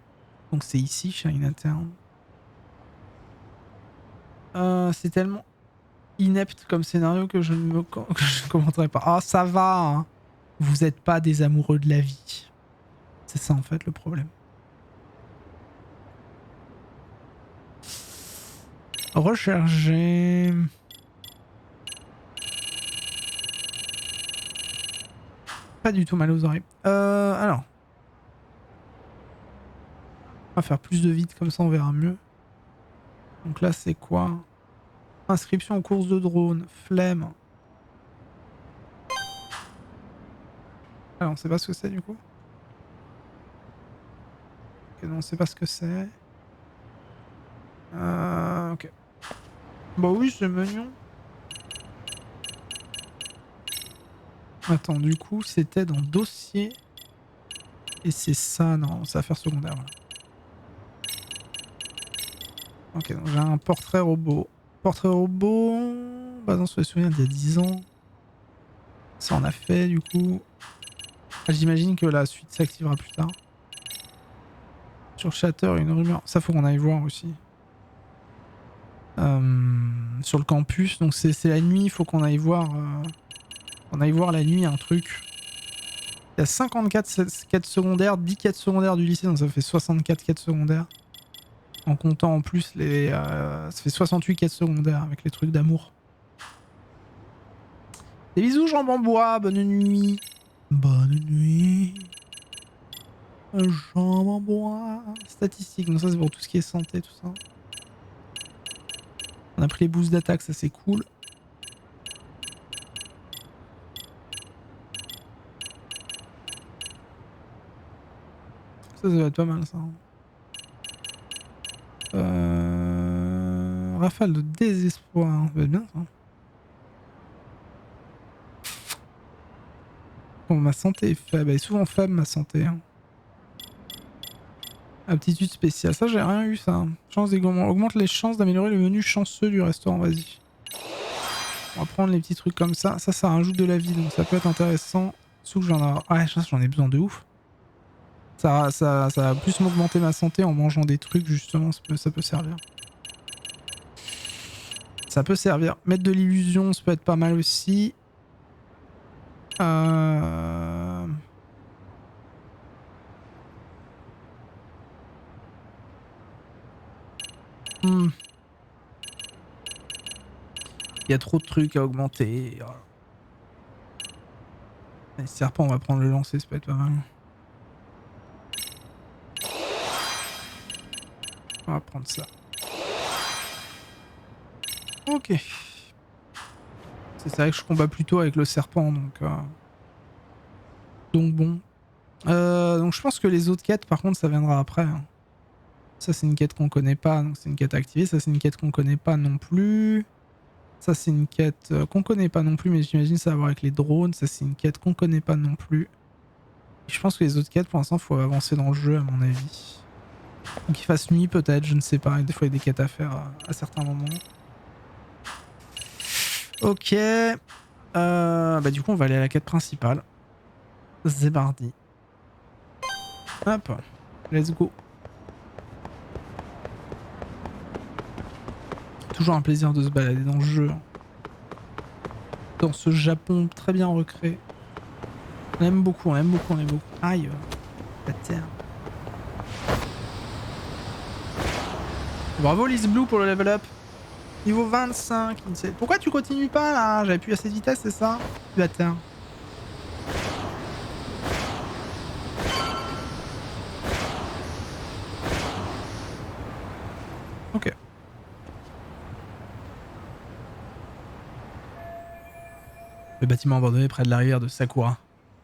Donc c'est ici, Chinatown. C'est tellement inepte comme scénario que je ne commenterai pas. Ah, ça va, hein. Vous êtes pas des amoureux de la vie. C'est ça, en fait, le problème. Rechercher... Pas du tout mal aux oreilles. Alors. On va faire plus de vide, comme ça on verra mieux. Donc là, c'est quoi? Inscription aux courses de drone. Flemme. Alors, on sait pas ce que c'est du coup. Ok, non, on sait pas ce que c'est. Ok. Bah oui, c'est mignon. Attends, du coup, c'était dans dossier. Et c'est ça, non, c'est affaire secondaire. Voilà. Ok, donc j'ai un portrait robot. Portrait robot. Basant sur les souvenirs d'il y a 10 ans. Ça on a fait du coup. Ah, j'imagine que la suite s'activera plus tard. Sur Shatter, une rumeur. Ça faut qu'on aille voir aussi. Sur le campus, donc c'est la nuit, il faut qu'on aille voir. On aille voir la nuit un truc. Il y a 54 quêtes secondaires, 10 quêtes secondaires du lycée, donc ça fait 64 quêtes secondaires. En comptant en plus les... ça fait 68 quêtes secondaires avec les trucs d'amour. Des bisous, jambes en bois, bonne nuit. Bonne nuit. Jambes en bois. Statistiques, donc ça c'est pour tout ce qui est santé, tout ça. On a pris les boosts d'attaque, ça c'est cool. Ça va être pas mal ça. Rafale de désespoir, ça va être bien ça. Bon, ma santé est faible, elle est souvent faible ma santé. Hein. Aptitude spéciale, ça j'ai rien eu ça. Chance d'égolement, augmente les chances d'améliorer le menu chanceux du restaurant, vas-y. On va prendre les petits trucs comme ça, ça rajoute de la vie donc ça peut être intéressant. Sauf que j'en ai... Ah, j'en ai besoin de ouf. Ça va plus m'augmenter ma santé en mangeant des trucs justement, ça peut servir. Ça peut servir. Mettre de l'illusion, ça peut être pas mal aussi. Il y a trop de trucs à augmenter. Les serpents, on va prendre le lancer, ça peut être pas mal. On va prendre ça. Ok. C'est vrai que je combats plutôt avec le serpent, donc bon. Donc je pense que les autres quêtes, par contre, ça viendra après. Hein. Ça, c'est une quête qu'on connaît pas, donc c'est une quête activée. Ça, c'est une quête qu'on connaît pas non plus. Ça, c'est une quête qu'on connaît pas non plus, mais j'imagine ça va voir avec les drones. Ça, c'est une quête qu'on connaît pas non plus. Et je pense que les autres quêtes, pour l'instant, faut avancer dans le jeu, à mon avis. Ou qu'il fasse nuit, peut-être, je ne sais pas. Des fois, il y a des quêtes à faire à certains moments. Ok. Bah, du coup, on va aller à la quête principale. Zébardi. Hop. Let's go. Toujours un plaisir de se balader dans le jeu. Dans ce Japon très bien recréé. On aime beaucoup, on aime beaucoup, on aime beaucoup. Aïe, la terre. Bravo Liz Blue pour le level up. Niveau 25. Pourquoi tu continues pas là? J'avais plus assez de vitesse, c'est ça? Bâtard. Ok. Le bâtiment abandonné près de la rivière de Sakura.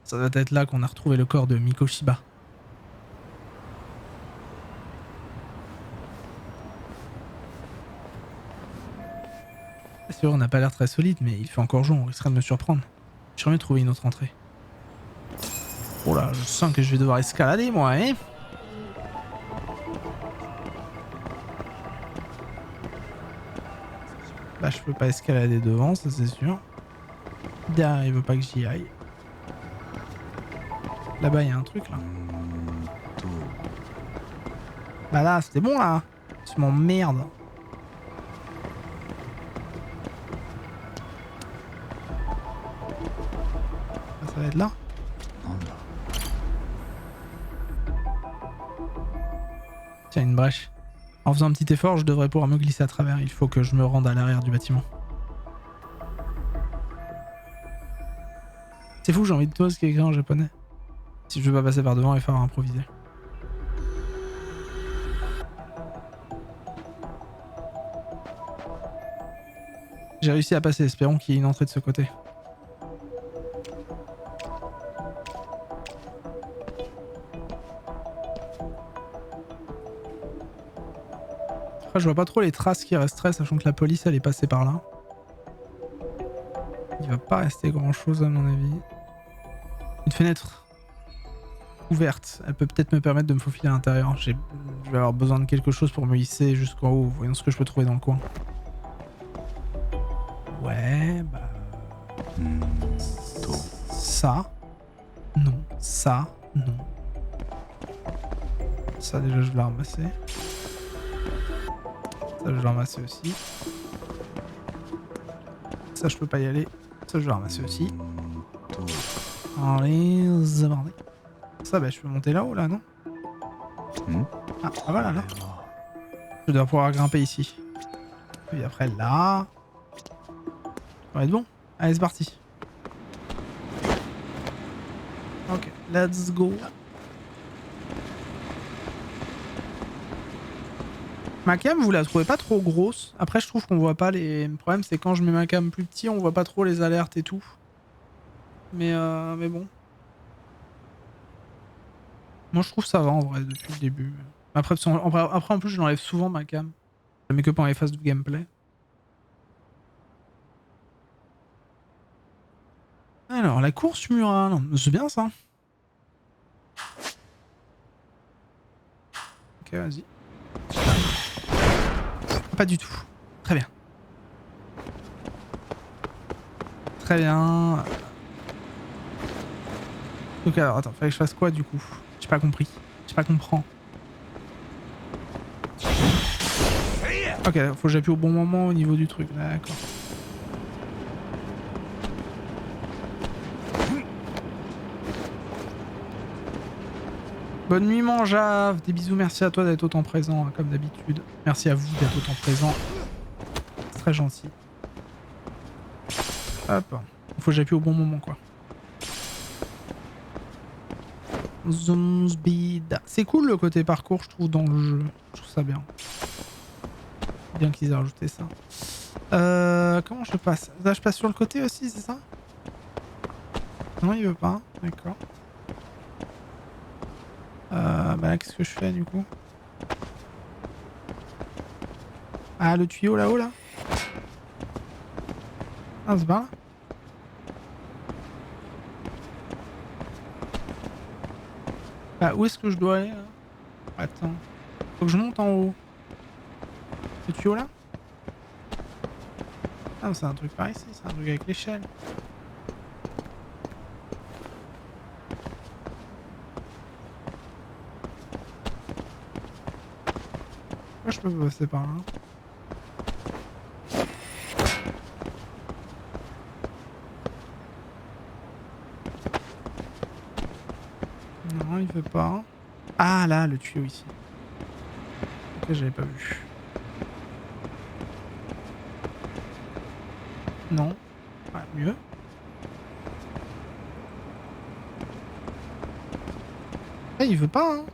Ça doit être là qu'on a retrouvé le corps de Mikoshiba. C'est sûr, on n'a pas l'air très solide, mais il fait encore jour, on risquerait de me surprendre. J'aimerais mieux trouver une autre entrée. Oh là, je sens que je vais devoir escalader, moi, hein. Bah, je peux pas escalader devant, ça c'est sûr. Derrière, il veut pas que j'y aille. Là-bas, il y a un truc, là. Bah là, c'était bon, là. Tu m'emmerdes. Ça va être là. Tiens, une brèche. En faisant un petit effort, je devrais pouvoir me glisser à travers. Il faut que je me rende à l'arrière du bâtiment. C'est fou, j'ai envie de toi ce qui est écrit en japonais. Si je veux pas passer par devant et faire improviser. J'ai réussi à passer, espérons qu'il y ait une entrée de ce côté. Après, je vois pas trop les traces qui resteraient, sachant que la police elle est passée par là. Il va pas rester grand chose à mon avis. Une fenêtre ouverte, elle peut peut-être me permettre de me faufiler à l'intérieur. Je vais avoir besoin de quelque chose pour me hisser jusqu'en haut. Voyons ce que je peux trouver dans le coin. Ouais, bah... Ça. Non. Ça. Non. Ça déjà je vais ramasser. Ça je vais ramasser aussi. Ça je peux pas y aller. Ça je vais ramasser aussi. Allez, zabardé. Ça bah je peux monter là-haut là, non? Ah voilà là. Je dois pouvoir grimper ici. Puis après là. Ça va être bon. Allez c'est parti. Ok, let's go. Ma cam, vous la trouvez pas trop grosse? Après, je trouve qu'on voit pas les... Le problème, c'est quand je mets ma cam plus petit, on voit pas trop les alertes et tout. Mais bon. Moi, je trouve ça va en vrai depuis le début. Après, en plus, je l'enlève souvent ma cam. Je la mets que pendant les phases de gameplay. Alors, la course murale. C'est bien ça. Ok, vas-y. Pas du tout. Très bien. Très bien. Donc alors, attends, fallait que je fasse quoi du coup? J'ai pas compris. J'ai pas compris. Ok, faut que j'appuie au bon moment au niveau du truc. D'accord. Bonne nuit Manjave, des bisous, merci à toi d'être autant présent, hein, comme d'habitude. Merci à vous d'être autant présent. C'est très gentil. Hop, faut que j'appuie au bon moment quoi. Zoom speed. C'est cool le côté parcours je trouve dans le jeu. Je trouve ça bien. Bien qu'ils aient rajouté ça. Comment je passe? Là je passe sur le côté aussi, c'est ça? Non il veut pas, d'accord. Bah là qu'est-ce que je fais du coup? Ah le tuyau là-haut là? Ah c'est pas là? Bah où est-ce que je dois aller là? Attends. Faut que je monte en haut. Ce tuyau là? Ah c'est un truc par ici, c'est un truc avec l'échelle. Moi je peux passer par là. Non, il veut pas. Ah là, le tuyau ici. Ok, j'avais pas vu. Non. Ouais, mieux. Ah, il veut pas, hein.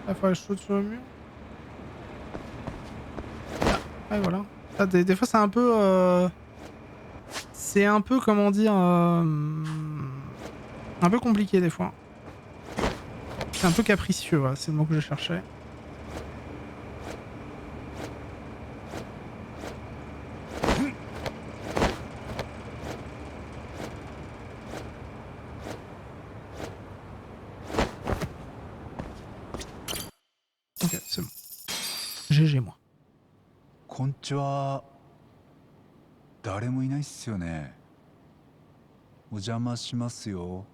Il faudrait que je saute sur le mur. Ah, ouais, voilà. Ah, des fois, c'est un peu... C'est un peu, comment dire... Un peu compliqué, des fois. C'est un peu capricieux, voilà, c'est le mot que je cherchais. Ok, c'est bon. GG, moi. こんにちは。誰もいないっすよね。お邪魔しますよ。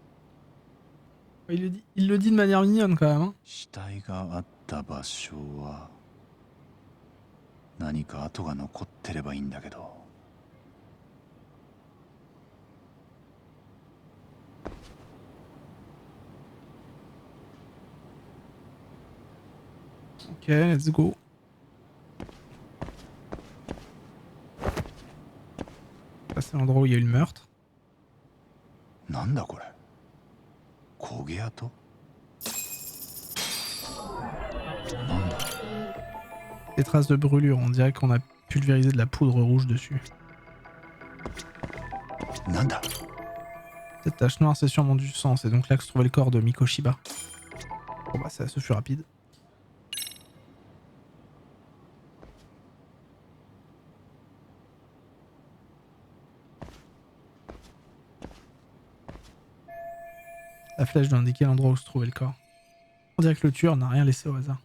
Il le dit de manière mignonne quand même. Hein. 死体があった場所は何か跡が残ってればいいんだけど。Ok, let's go. Ça, c'est l'endroit où il y a eu le meurtre. なんだこれ。焦げ跡。なんだ。 Des traces de brûlure, on dirait qu'on a pulvérisé de la poudre rouge dessus. なんだ。 Cette tache noire, c'est sûrement du sang. C'est donc là que se trouvait le corps de Mikoshiba. Bon bah ça, ce fut rapide. La flèche doit indiquer l'endroit où se trouvait le corps. On dirait que le tueur n'a rien laissé au hasard.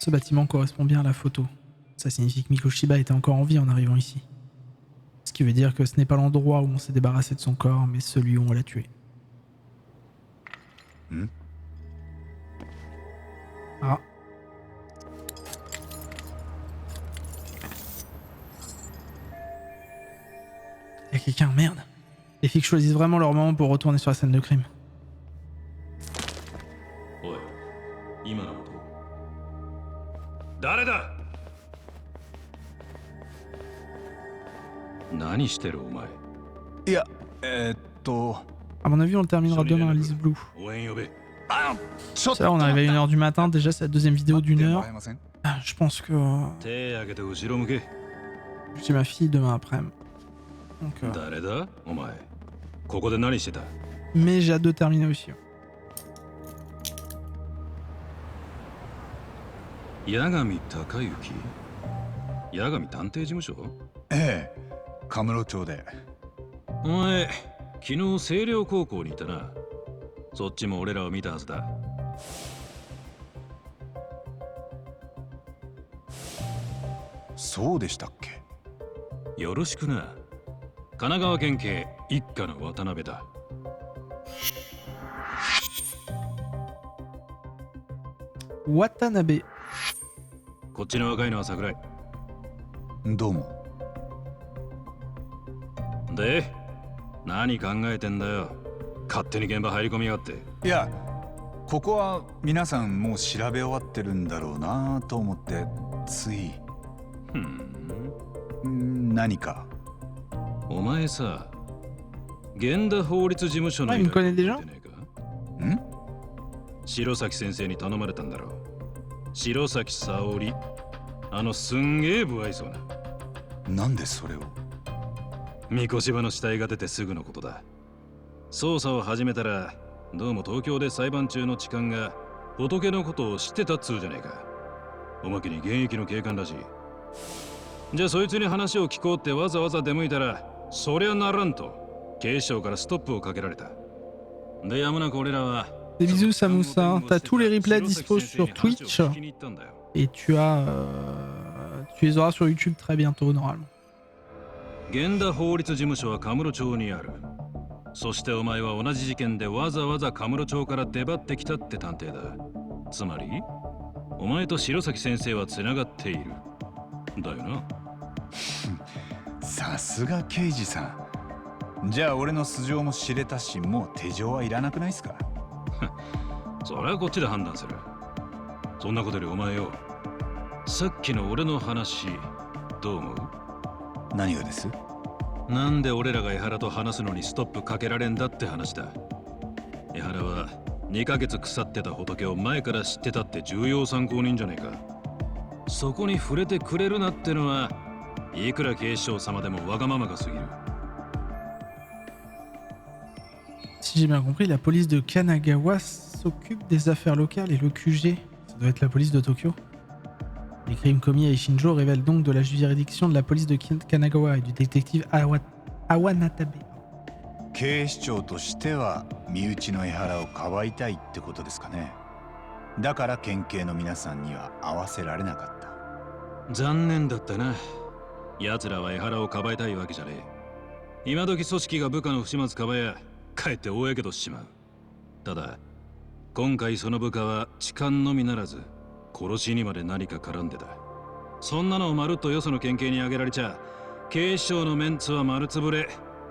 Ce bâtiment correspond bien à la photo. Ça signifie que Mikoshiba était encore en vie en arrivant ici. Ce qui veut dire que ce n'est pas l'endroit où on s'est débarrassé de son corps, mais celui où on l'a tué. Ah. Y'a quelqu'un, merde. Les flics choisissent vraiment leur moment pour retourner sur la scène de crime. おい、今の音。誰だ。何してるお前。いや、À mon avis, on le terminera demain à Lise Blue. 応援呼べ。ちょっと。 Ça, on arrive à 1h du matin. Déjà, c'est la deuxième vidéo d'une heure. Ah, je pense que手挙げて後ろ向け。j'ai ma fille demain après. Donc, 誰だお前。ここで何してた。 mais j'ai hâte de terminer aussi. 八神隆之。八神探偵事務所。ええ、カムロ町で。お前、昨日星稜高校にいたな。そっちも俺らを見たはずだ。そうでしたっけ。よろしくな。神奈川県警一課の渡辺だ。Watanabe. こっちの若いのは桜井。どうも。で、何考えてんだよ。勝手に現場入り込みやがって。いや、ここは皆さんもう調べ終わってるんだろうなと思ってつい。何か。お前さ、源田法律事務所のいかねえか。白崎先生に頼まれたんだろう。白崎沙織、あのすんげえ不愛想な。なんでそれを。三越場の死体が出てすぐのことだ。捜査を始めたら、どうも東京で裁判中の痴漢が仏のことを知ってたっつうじゃねえか。おまけに現役の警官らしい。じゃあそいつに話を聞こうってわざわざ出向いたら、そりゃならんと警視庁からストップをかけられた。で、やむなく俺らは。Des bisous Samoussa, t'as tous les replays dispo sur Twitch et tu les auras sur YouTube très bientôt normalement. 源田法律事務所はカムロ町にある。そしてお前は同じ事件でわざわざカムロ町から出張ってきたって探偵だ。つまりお前と白崎先生はつながっている。だよな。さすが刑事さん。じゃあ俺の素性も知れたし、もう手錠はいらなくないっすか？それはこっちで判断する。そんなことよりお前よ、さっきの俺の話どう思う？何がです？なんで俺らが江原と話すのにストップかけられんだって話だ。江原は2ヶ月腐ってた仏を前から知ってたって重要参考人じゃねえか。そこに触れてくれるなってのはいくら警視庁様でもわがままが過ぎる。Si j'ai bien compris, la police de Kanagawa s'occupe des affaires locales et le QG, ça doit être la police de Tokyo. Les crimes commis à Ishinjo révèlent donc de la juridiction de la police de Kanagawa et du détective Awanatabe. 警視庁としては身内の江原をかばいたいってことですかね。だから県警の皆さんには合わせられなかった。残念だったな。奴らは江原をかばいたいわけじゃねえ。今時組織が部下の不始末かばやかえって大やけどしちまう。ただ今回その部下は痴漢のみならず殺しにまで何か絡んでた。そんなのをまるっとよその県警にあげられちゃ警視庁のメンツは丸つぶれ。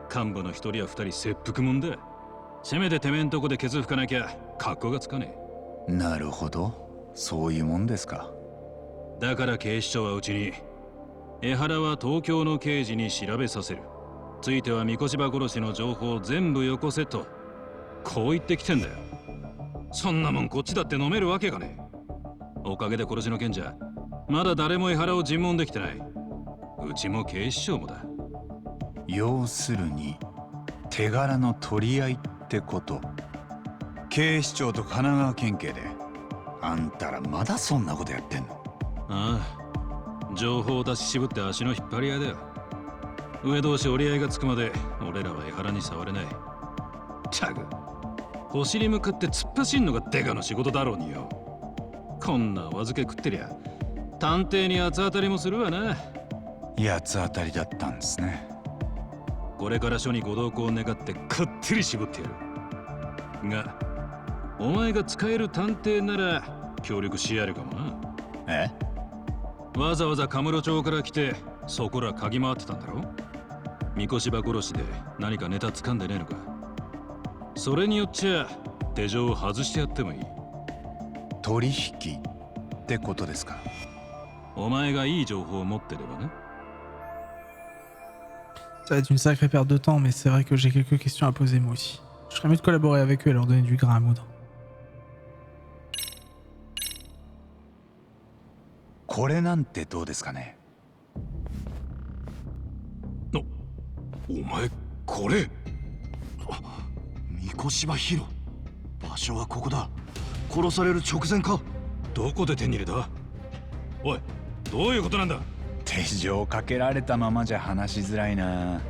幹部の一人や二人切腹もんだ。せめててめえんとこでケツ吹かなきゃ格好がつかねえ。なるほど、そういうもんですか。だから警視庁はうちに江原は東京の刑事に調べさせる。ついては三越場殺しの情報を全部よこせとこう言ってきてんだよ。そんなもんこっちだって飲めるわけがねえ。おかげで殺しの件じゃまだ誰も江原を尋問できてない。うちも警視庁もだ。要するに手柄の取り合いってこと。警視庁と神奈川県警であんたらまだそんなことやってんの？ああ、情報を出し渋って足の引っ張り合いだよ。上同士折り合いがつくまで俺らは江原に触れない。たく星に向かって突っ走んのがデカの仕事だろうによ。こんなお預け食ってりゃ探偵に八つ当たりもするわな。八つ当たりだったんですね。これから署にご同行を願ってこってり絞ってやる。がお前が使える探偵なら協力しやるかもな。え？わざわざカムロ町から来てそこら嗅ぎ回ってたんだろ。三越場殺しで何かネタ掴んでねえのか。それによっちゃ手錠を外してやってもいい。取引ってことですか？お前がいい情報を持ってればね。Ça va être une sacrée perte de temps, mais c'est vrai que j'ai quelques questions à poser moi aussi. Je serais mieux de collaborer avec eux et leur donner du grain à moudre. これなんてどうですかね？お前これ三越場ヒロ。場所はここだ。殺される直前か？どこで手に入れた？おい、どういうことなんだ？手錠かけられたままじゃ話しづらいな。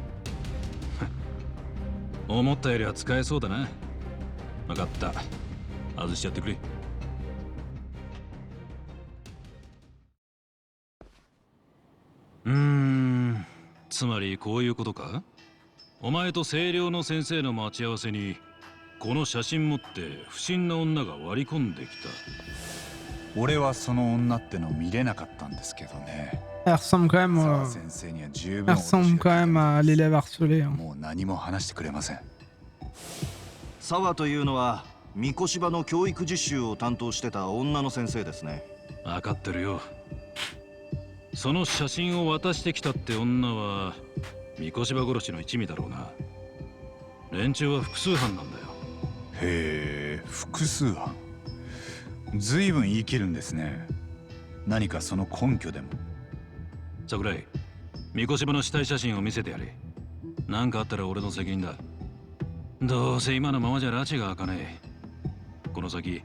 思ったよりは使えそうだな。分かった、外しちゃってくれ。つまりこういうことか？お前と清涼の先生の待ち合わせにこの写真持って不審な女が割り込んできた。俺はその女っての見れなかったんですけどね。Elle ressemble quand même, 沢先生には十分 elle ressemble quand même à l'élève harcelé. Hein. もう何も話してくれません。沢というのは三越場の教育実習を担当してた女の先生ですね。分かってるよ。その写真を渡してきたって女は三越場殺しの一味だろうな。連中は複数犯なんだよ。へえ、複数犯。ずいぶん言い切るんですね。何かその根拠でも。桜井、三越場の死体写真を見せてやれ。何かあったら俺の責任だ。どうせ今のままじゃ拉致が開かねえ。この先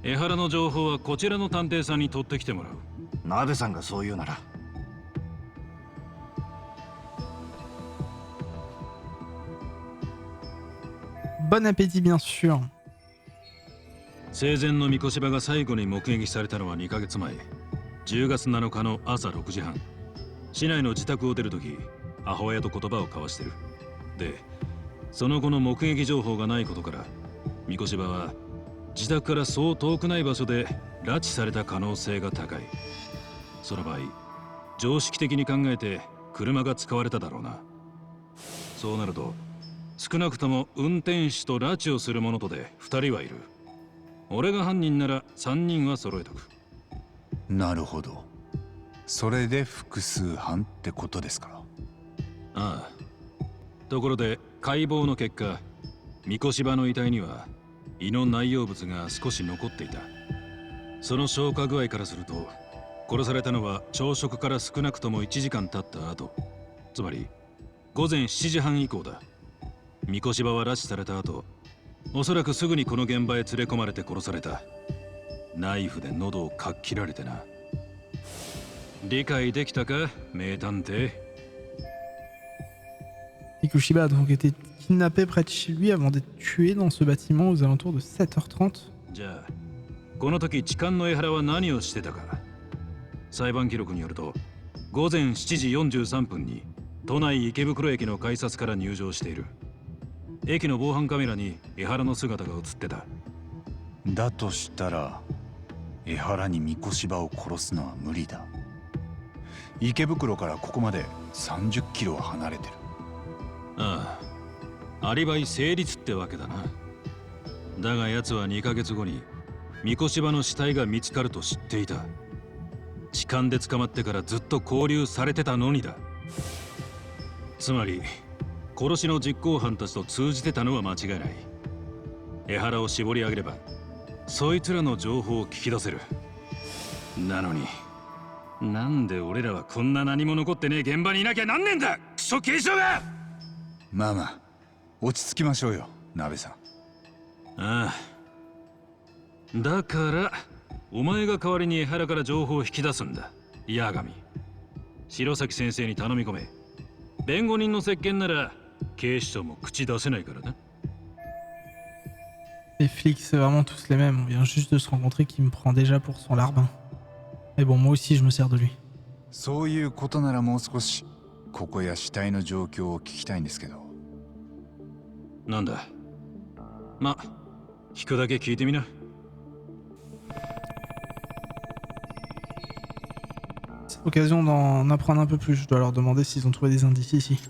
江原の情報はこちらの探偵さんに取ってきてもらう。鍋さんがそう言うなら。Bon appétit, bien sûr. 生前の三越場が最後に目撃されたのは2ヶ月前、10月7日の朝6時半。市内の自宅を出るとき、母親と言葉を交わしてる。で、その後の目撃情報がないことから、三越場は自宅からそう遠くない場所で拉致された可能性が高い。その場合、常識的に考えて車が使われただろうな。そうなると少なくとも運転手と拉致をする者とで2人はいる。俺が犯人なら3人は揃えとく。なるほど。それで複数犯ってことですか。ああ。ところで解剖の結果、三越場の遺体には胃の内容物が少し残っていた。その消化具合からすると、殺されたのは朝食から少なくとも1時間経った後、つまり午前7時半以降だ。三越場は拉致された後、おそらくすぐにこの現場へ連れ込まれて殺された。ナイフで喉をかっ切られてな。理解できたか、名探偵。Mikushiba a donc été kidnappé près de chez lui avant d'être tué dans ce bâtiment aux alentours de 7h30. じゃあ、この時痴漢の江原は何をしてたか。裁判記録によると、午前7時43分に都内池袋駅の改札から入場している。駅の防犯カメラに江原の姿が映ってた。だとしたら江原に三越場を殺すのは無理だ。池袋からここまで30キロは離れてる。ああ、アリバイ成立ってわけだな。だが奴は2ヶ月後に三越場の死体が見つかると知っていた。痴漢で捕まってからずっと勾留されてたのにだ。つまり殺しの実行犯たちと通じてたのは間違いない。江原を絞り上げればそいつらの情報を聞き出せる。なのになんで俺らはこんな何も残ってねえ現場にいなきゃなんねえんだ、クソ警視庁が。まあまあ落ち着きましょうよ、鍋さん。ああ、だからお前が代わりに江原から情報を引き出すんだ、八神。白崎先生に頼み込め。弁護人の接見なら警視庁も口出せないからな。Les flics, c'est vraiment tous les mêmes. On vient juste de se rencontrer qui me prend déjà pour son larbin. Mais bon, moi aussi, je me sers de lui. そういうことならもう少しここや死体の状況を聞きたいんですけど。なんだ。ま、聞くだけ聞いてみな。C'est l'occasion d'en apprendre un peu plus. Je dois leur demander s'ils ont trouvé des indices ici.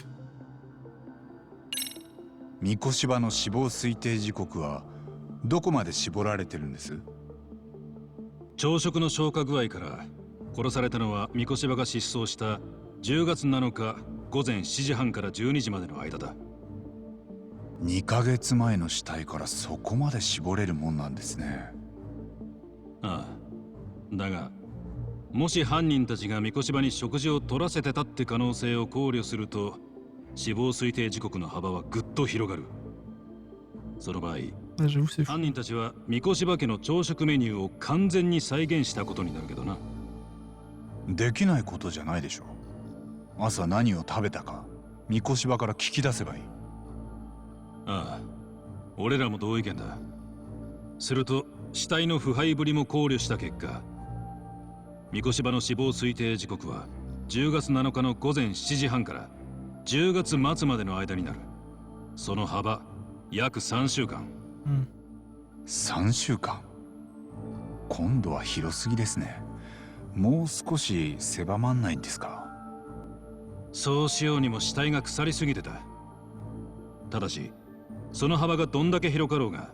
三越場の死亡推定時刻はどこまで絞られてるんです？朝食の消化具合から殺されたのは三越場が失踪した10月7日午前7時半から12時までの間だ。2ヶ月前の死体からそこまで絞れるもんなんですね。ああ、だがもし犯人たちが三越場に食事を取らせてたって可能性を考慮すると、死亡推定時刻の幅はぐっと広がる。その場合、犯人たちは三越場家の朝食メニューを完全に再現したことになるけどな。できないことじゃないでしょう。朝何を食べたか三越場から聞き出せばいい。ああ、俺らも同意見だ。すると死体の腐敗ぶりも考慮した結果、三越場の死亡推定時刻は10月7日の午前7時半から10月末までの間になる。その幅約3週間。3週間。今度は広すぎですね。もう少し狭まんないんですか？そうしようにも死体が腐りすぎてた。ただしその幅がどんだけ広かろうが、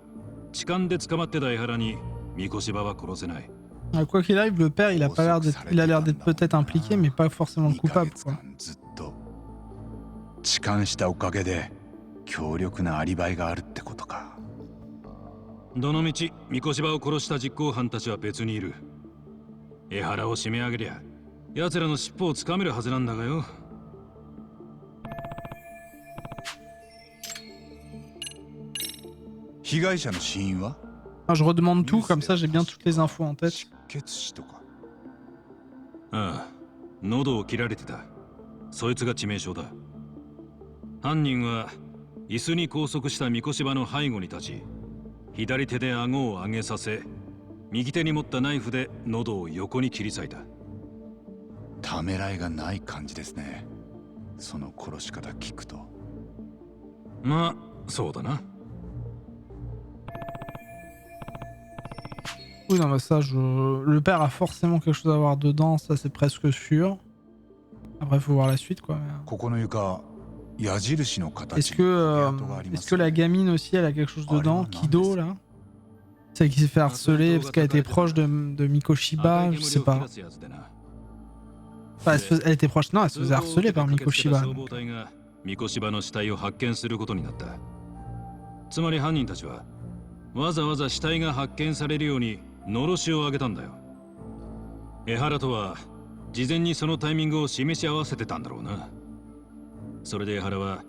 痴漢で捕まってた江原に三越場は殺せない。Quoi qu'il arrive, le père, il a l'air d'être peut-être impliqué, mais pas forcément le coupable, quoi. ずっと痴漢したおかげで強力なアリバイがあるってことか。どのみち三越場を殺した実行犯たちは別にいる。江原を締め上げりゃ奴らの尻尾をつかめるはずなんだがよ。被害者の死因は？ Je redemande tout, comme ça j'ai bien toutes les infos en tête. 血死とか。ああ、喉を切られてた。そいつが致命傷だ。犯人は椅子に拘束した三越場の背後に立ち、左手で顎を上げさせ、右手に持ったナイフで喉を横に切り裂いた。ためらいがない感じですね。その殺し方聞くと。まあそうだな。Oui, non, mais ça, le père a forcément quelque chose à voir dedans, ça c'est presque sûr. Après, faut voir la suite, quoi. Est-ce que la gamine aussi, elle a quelque chose dedans? Kido, là? Celle qui s'est fait harceler parce qu'elle était proche de Mikoshiba, je sais pas. Enfin, elle était proche, non, elle se faisait harceler par Mikoshiba. Donc. ミコシバの死体を発見することになった。つまり犯人たちはわざわざ死体が発見されるようにのろしを上げたんだよ。江原とは事前にそのタイミングを示し合わせてたんだろうな。それで江原は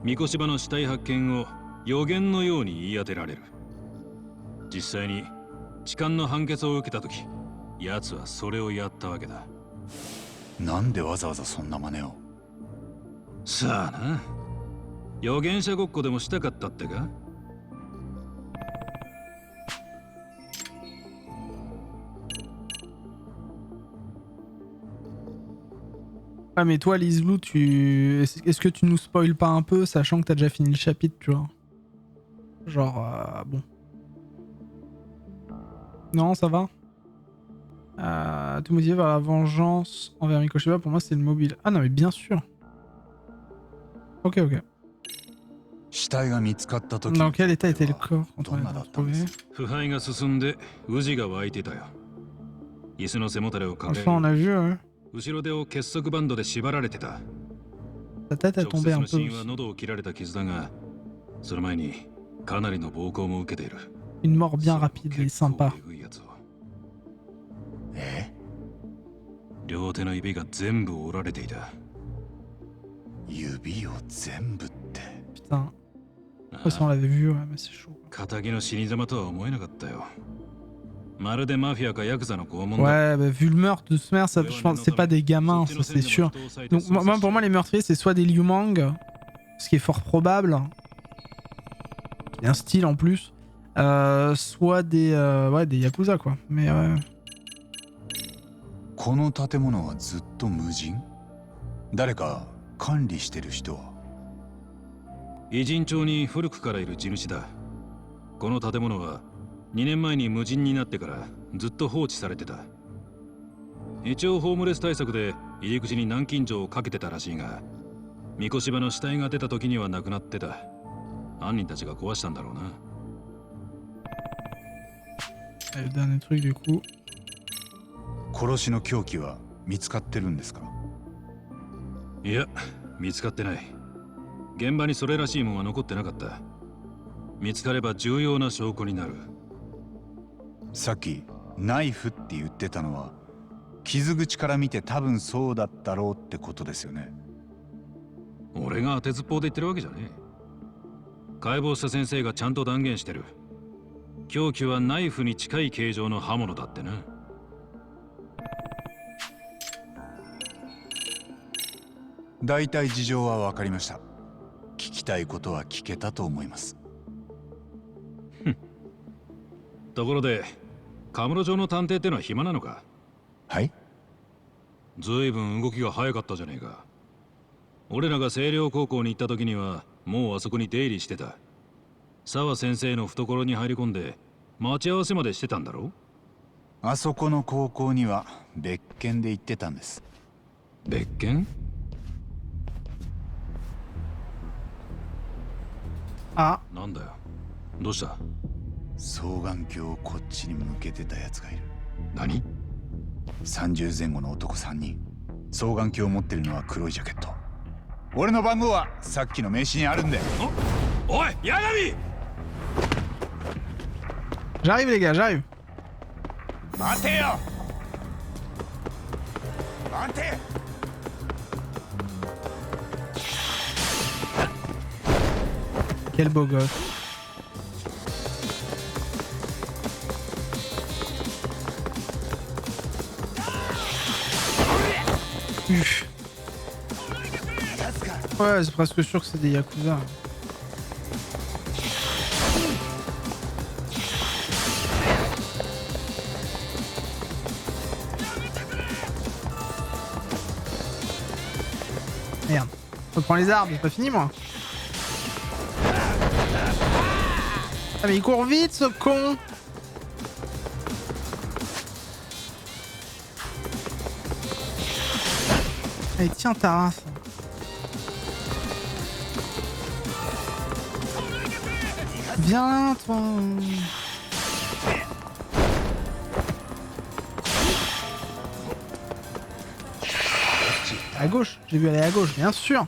ミコシバの死体発見を予言のように言い当てられる。実際に痴漢の判決を受けた時、奴はそれをやったわけだ。なんでわざわざそんな真似を？さあな。予言者ごっこでもしたかったってか？ Ah mais toi Lislou, est-ce que tu nous spoil pas un peu, sachant que t'as déjà fini le chapitre, tu vois? Genre, bon. Non, ça va? Tout motivé vers la vengeance envers Mikoshiba, pour moi c'est le mobile. Ah non mais bien sûr. Ok. Dans quel état était le corps quand on l'a retrouvé? Franchement on a vu, hein. Sa tête est tombée un peu. Une mort bien rapide et sympa. Putain. Oh, si on l'avait vu, ouais, mais c'est chaud. Ouais, bah, vu le meurtre de ce meurtre, je pense que c'est pas des gamins, ça c'est sûr. Donc pour moi les meurtriers c'est soit des Liu Mang, ce qui est fort probable, il y a un style en plus, soit des Yakuza quoi, mais ouais. この建物はずっと無人？誰か管理してる人は？偉人町に古くからいる地主だ。この建物は2年前に無人になってからずっと放置されてた。一応ホームレス対策で入り口に南京錠をかけてたらしいが、三越場の死体が出た時にはなくなってた。犯人たちが壊したんだろうな。Le dernier truc du coup. 殺しの凶器は見つかってるんですか？いや、見つかってない。現場にそれらしいものは残ってなかった。見つかれば重要な証拠になる。さっきナイフって言ってたのは傷口から見て多分そうだったろうってことですよね。俺が当てずっぽうで言ってるわけじゃねえ。解剖した先生がちゃんと断言してる。凶器はナイフに近い形状の刃物だってな。大体事情は分かりました。聞きたいことは聞けたと思います。ところで、カムロ町の探偵ってのは暇なのか？はい？ずいぶん動きが早かったじゃねえか。俺らが星稜高校に行った時にはもうあそこに出入りしてた。沢先生の懐に入り込んで待ち合わせまでしてたんだろ？あそこの高校には別件で行ってたんです。別件？あ、なんだよ。どうした？双眼鏡をこっちに向けてたやつがいる。何？30前後の男3人。双眼鏡を持ってるのは黒いジャケット。俺の番号はさっきの名刺にあるんで。おい、八神！ J'arrive les gars, j'arrive. 待てよ！待て！ Quel beau gosse. Ouais, c'est presque sûr que c'est des Yakuza. Merde. Reprends les armes, c'est pas fini moi. Ah mais il court vite ce con. Allez, tiens ta race. Viens là, toi. À gauche, j'ai vu aller à gauche, bien sûr.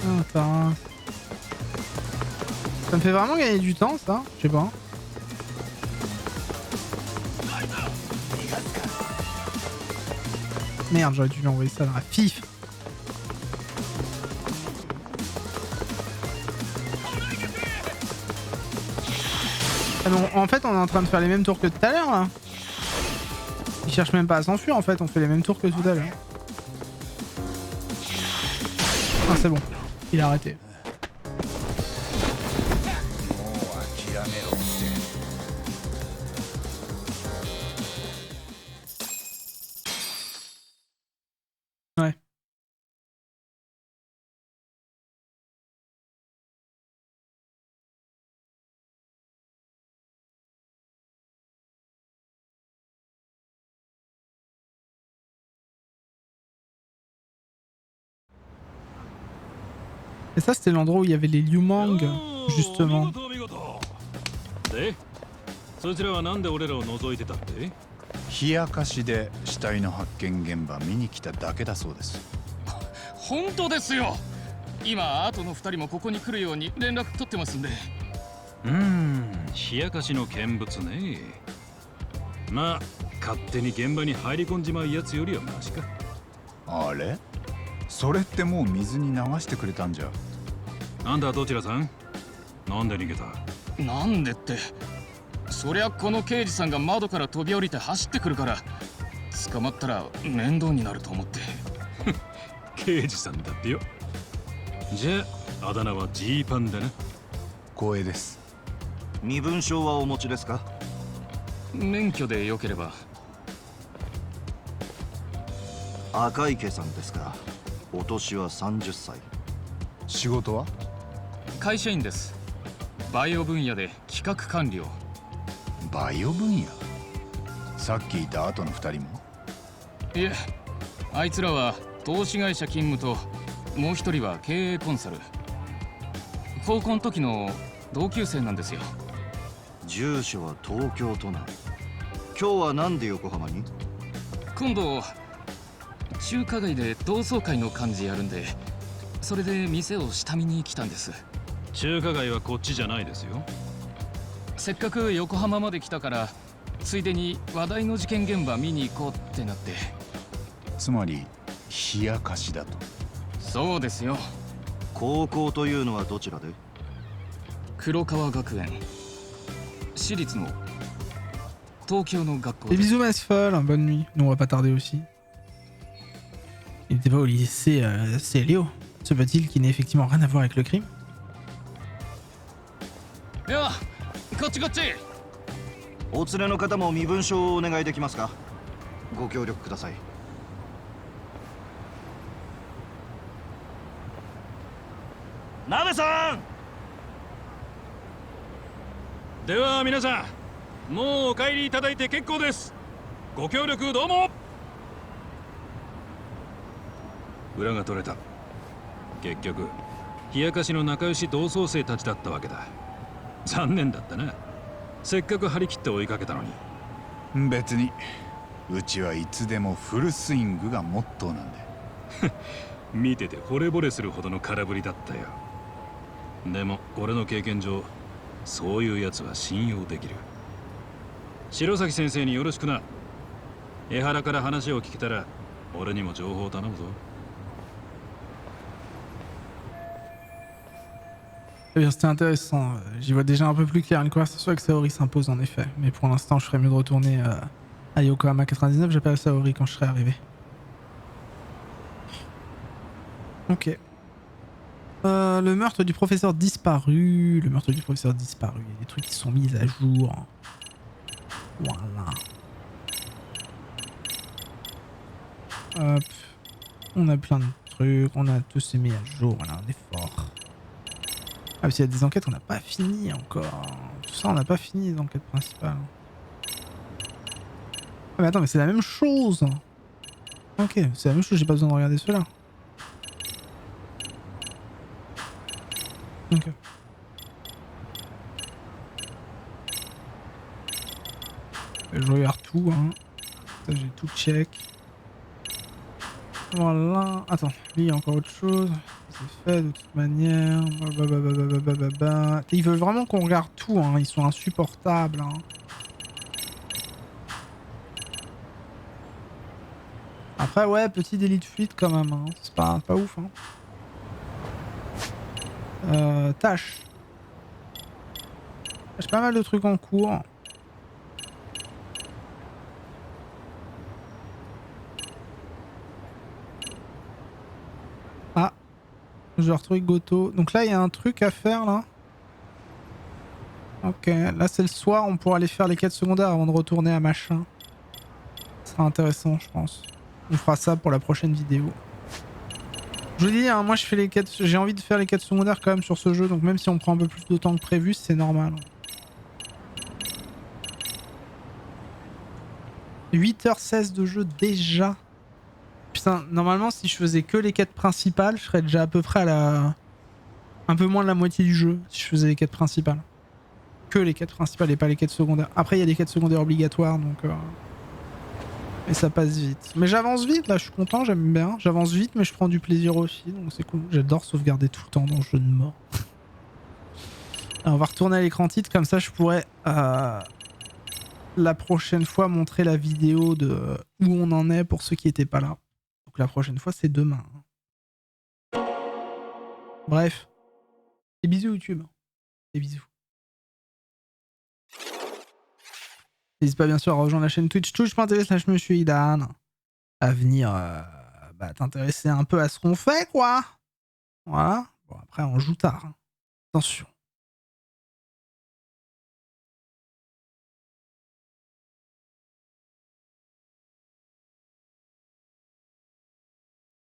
Oh, ça me fait vraiment gagner du temps, ça. Je sais pas. Merde, j'aurais dû lui envoyer ça dans la fif. Ah bon, en fait, on est en train de faire les mêmes tours que tout à l'heure, là. Il cherche même pas à s'enfuir, en fait. On fait les mêmes tours que tout à l'heure. Ah, c'est bon. Il a arrêté. Ouais. Et ça, c'était l'endroit où il y avait les Liu Mang, justement. で、そちらはなんで俺らを覗いてたって？冷やかしで死体の発見現場見に来ただけだそうです。本当ですよ。今後の2人もここに来るように連絡取ってますんで。冷やかしの見物ね。まあ勝手に現場に入り込んじまうやつよりはマシか。あれ？それってもう水に流してくれたんじゃ。あんたはどちらさん？なんで逃げた？なんでって、そりゃこの刑事さんが窓から飛び降りて走ってくるから、捕まったら面倒になると思って。刑事さんだってよ。じゃああだ名はジーパンだな。光栄です。身分証はお持ちですか？免許でよければ。赤池さんですか？お年は30歳。仕事は？会社員です。バイオ分野で企画管理を。バイオ分野？さっきいた後の2人も？いえ、あいつらは投資会社勤務と、もう一人は経営コンサル。高校の時の同級生なんですよ。住所は東京都内。今日はなんで横浜に？今度中華街で同窓会の幹事やるんで、それで店を下見に来たんです。中華街はこっちじゃないですよ。せっかく横浜まで来たから、ついでに話題の事件現場見に行こうってなって。つまり冷やかしだと？そうですよ。高校というのはどちらで？黒川学園。私立の東京の学校 Des です。 bisous Masfol, bonne nuit. Nous on va pas tarder aussi. Il n'était pas au lycée Célio. Se peut-il qu'il n'ait effectivement rien à voir avec le crime? いや、こっちこっち。お連れの方も身分証をお願いできますか？ご協力ください。鍋さん。では皆さん、もうお帰りいただいて結構です。ご協力どうも。裏が取れた。結局冷やかしの仲良し同窓生たちだったわけだ。残念だったな。せっかく張り切って追いかけたのに。別にうちはいつでもフルスイングがモットーなんで。見てて惚れ惚れするほどの空振りだったよ。でも俺の経験上、そういうやつは信用できる。白崎先生によろしくな。江原から話を聞けたら俺にも情報を頼むぞ。Eh bien, c'était intéressant. J'y vois déjà un peu plus clair. Une conversation avec Saori s'impose en effet. Mais pour l'instant, je ferais mieux de retourner à Yokohama 99. J'appelle Saori quand je serai arrivé. Ok. Le meurtre du professeur disparu. Le meurtre du professeur disparu. Il y a des trucs qui sont mis à jour. Voilà. Hop. On a plein de trucs, on a tous mis à jour, voilà, on est fort. Ah, parce qu'il y a des enquêtes, on n'a pas fini encore. Tout ça, on n'a pas fini les enquêtes principales. Ah, mais attends, mais c'est la même chose. Ok, c'est la même chose, j'ai pas besoin de regarder cela. Ok. Je regarde tout, hein. Ça, j'ai tout check. Voilà. Attends, lui, il y a encore autre chose. C'est fait de toute manière. Ils veulent vraiment qu'on regarde tout, hein. Ils sont insupportables, hein. Après, ouais, petit délit de fuite quand même, hein. C'est pas ouf, hein. Tâche. J'ai pas mal de trucs en cours. Ah. Je retrouve Goto. Donc là, il y a un truc à faire, là. Ok. Là, c'est le soir. On pourra aller faire les quêtes secondaires avant de retourner à machin. Ce sera intéressant, je pense. On fera ça pour la prochaine vidéo. Je vous dis, hein, moi, je fais les quêtes... J'ai envie de faire les quêtes secondaires quand même sur ce jeu. Donc même si on prend un peu plus de temps que prévu, c'est normal. 8h16 de jeu déjà. Putain, normalement, si je faisais que les quêtes principales, je serais déjà à peu près à la... un peu moins de la moitié du jeu, si je faisais les quêtes principales. Que les quêtes principales et pas les quêtes secondaires. Après, il y a des quêtes secondaires obligatoires, donc... Et ça passe vite. Mais j'avance vite, là, je suis content, j'aime bien. J'avance vite, mais je prends du plaisir aussi, donc c'est cool. J'adore sauvegarder tout le temps dans le jeu de mort. Alors, on va retourner à l'écran titre, comme ça je pourrais... la prochaine fois montrer la vidéo de où on en est pour ceux qui étaient pas là. Donc la prochaine fois c'est demain. Bref. Et bisous YouTube. Et bisous. N'hésite pas bien sûr à rejoindre la chaîne Twitch twitch.tv/MonsieurIdan à venir t'intéresser un peu à ce qu'on fait quoi. Voilà. Bon après on joue tard. Hein. Attention.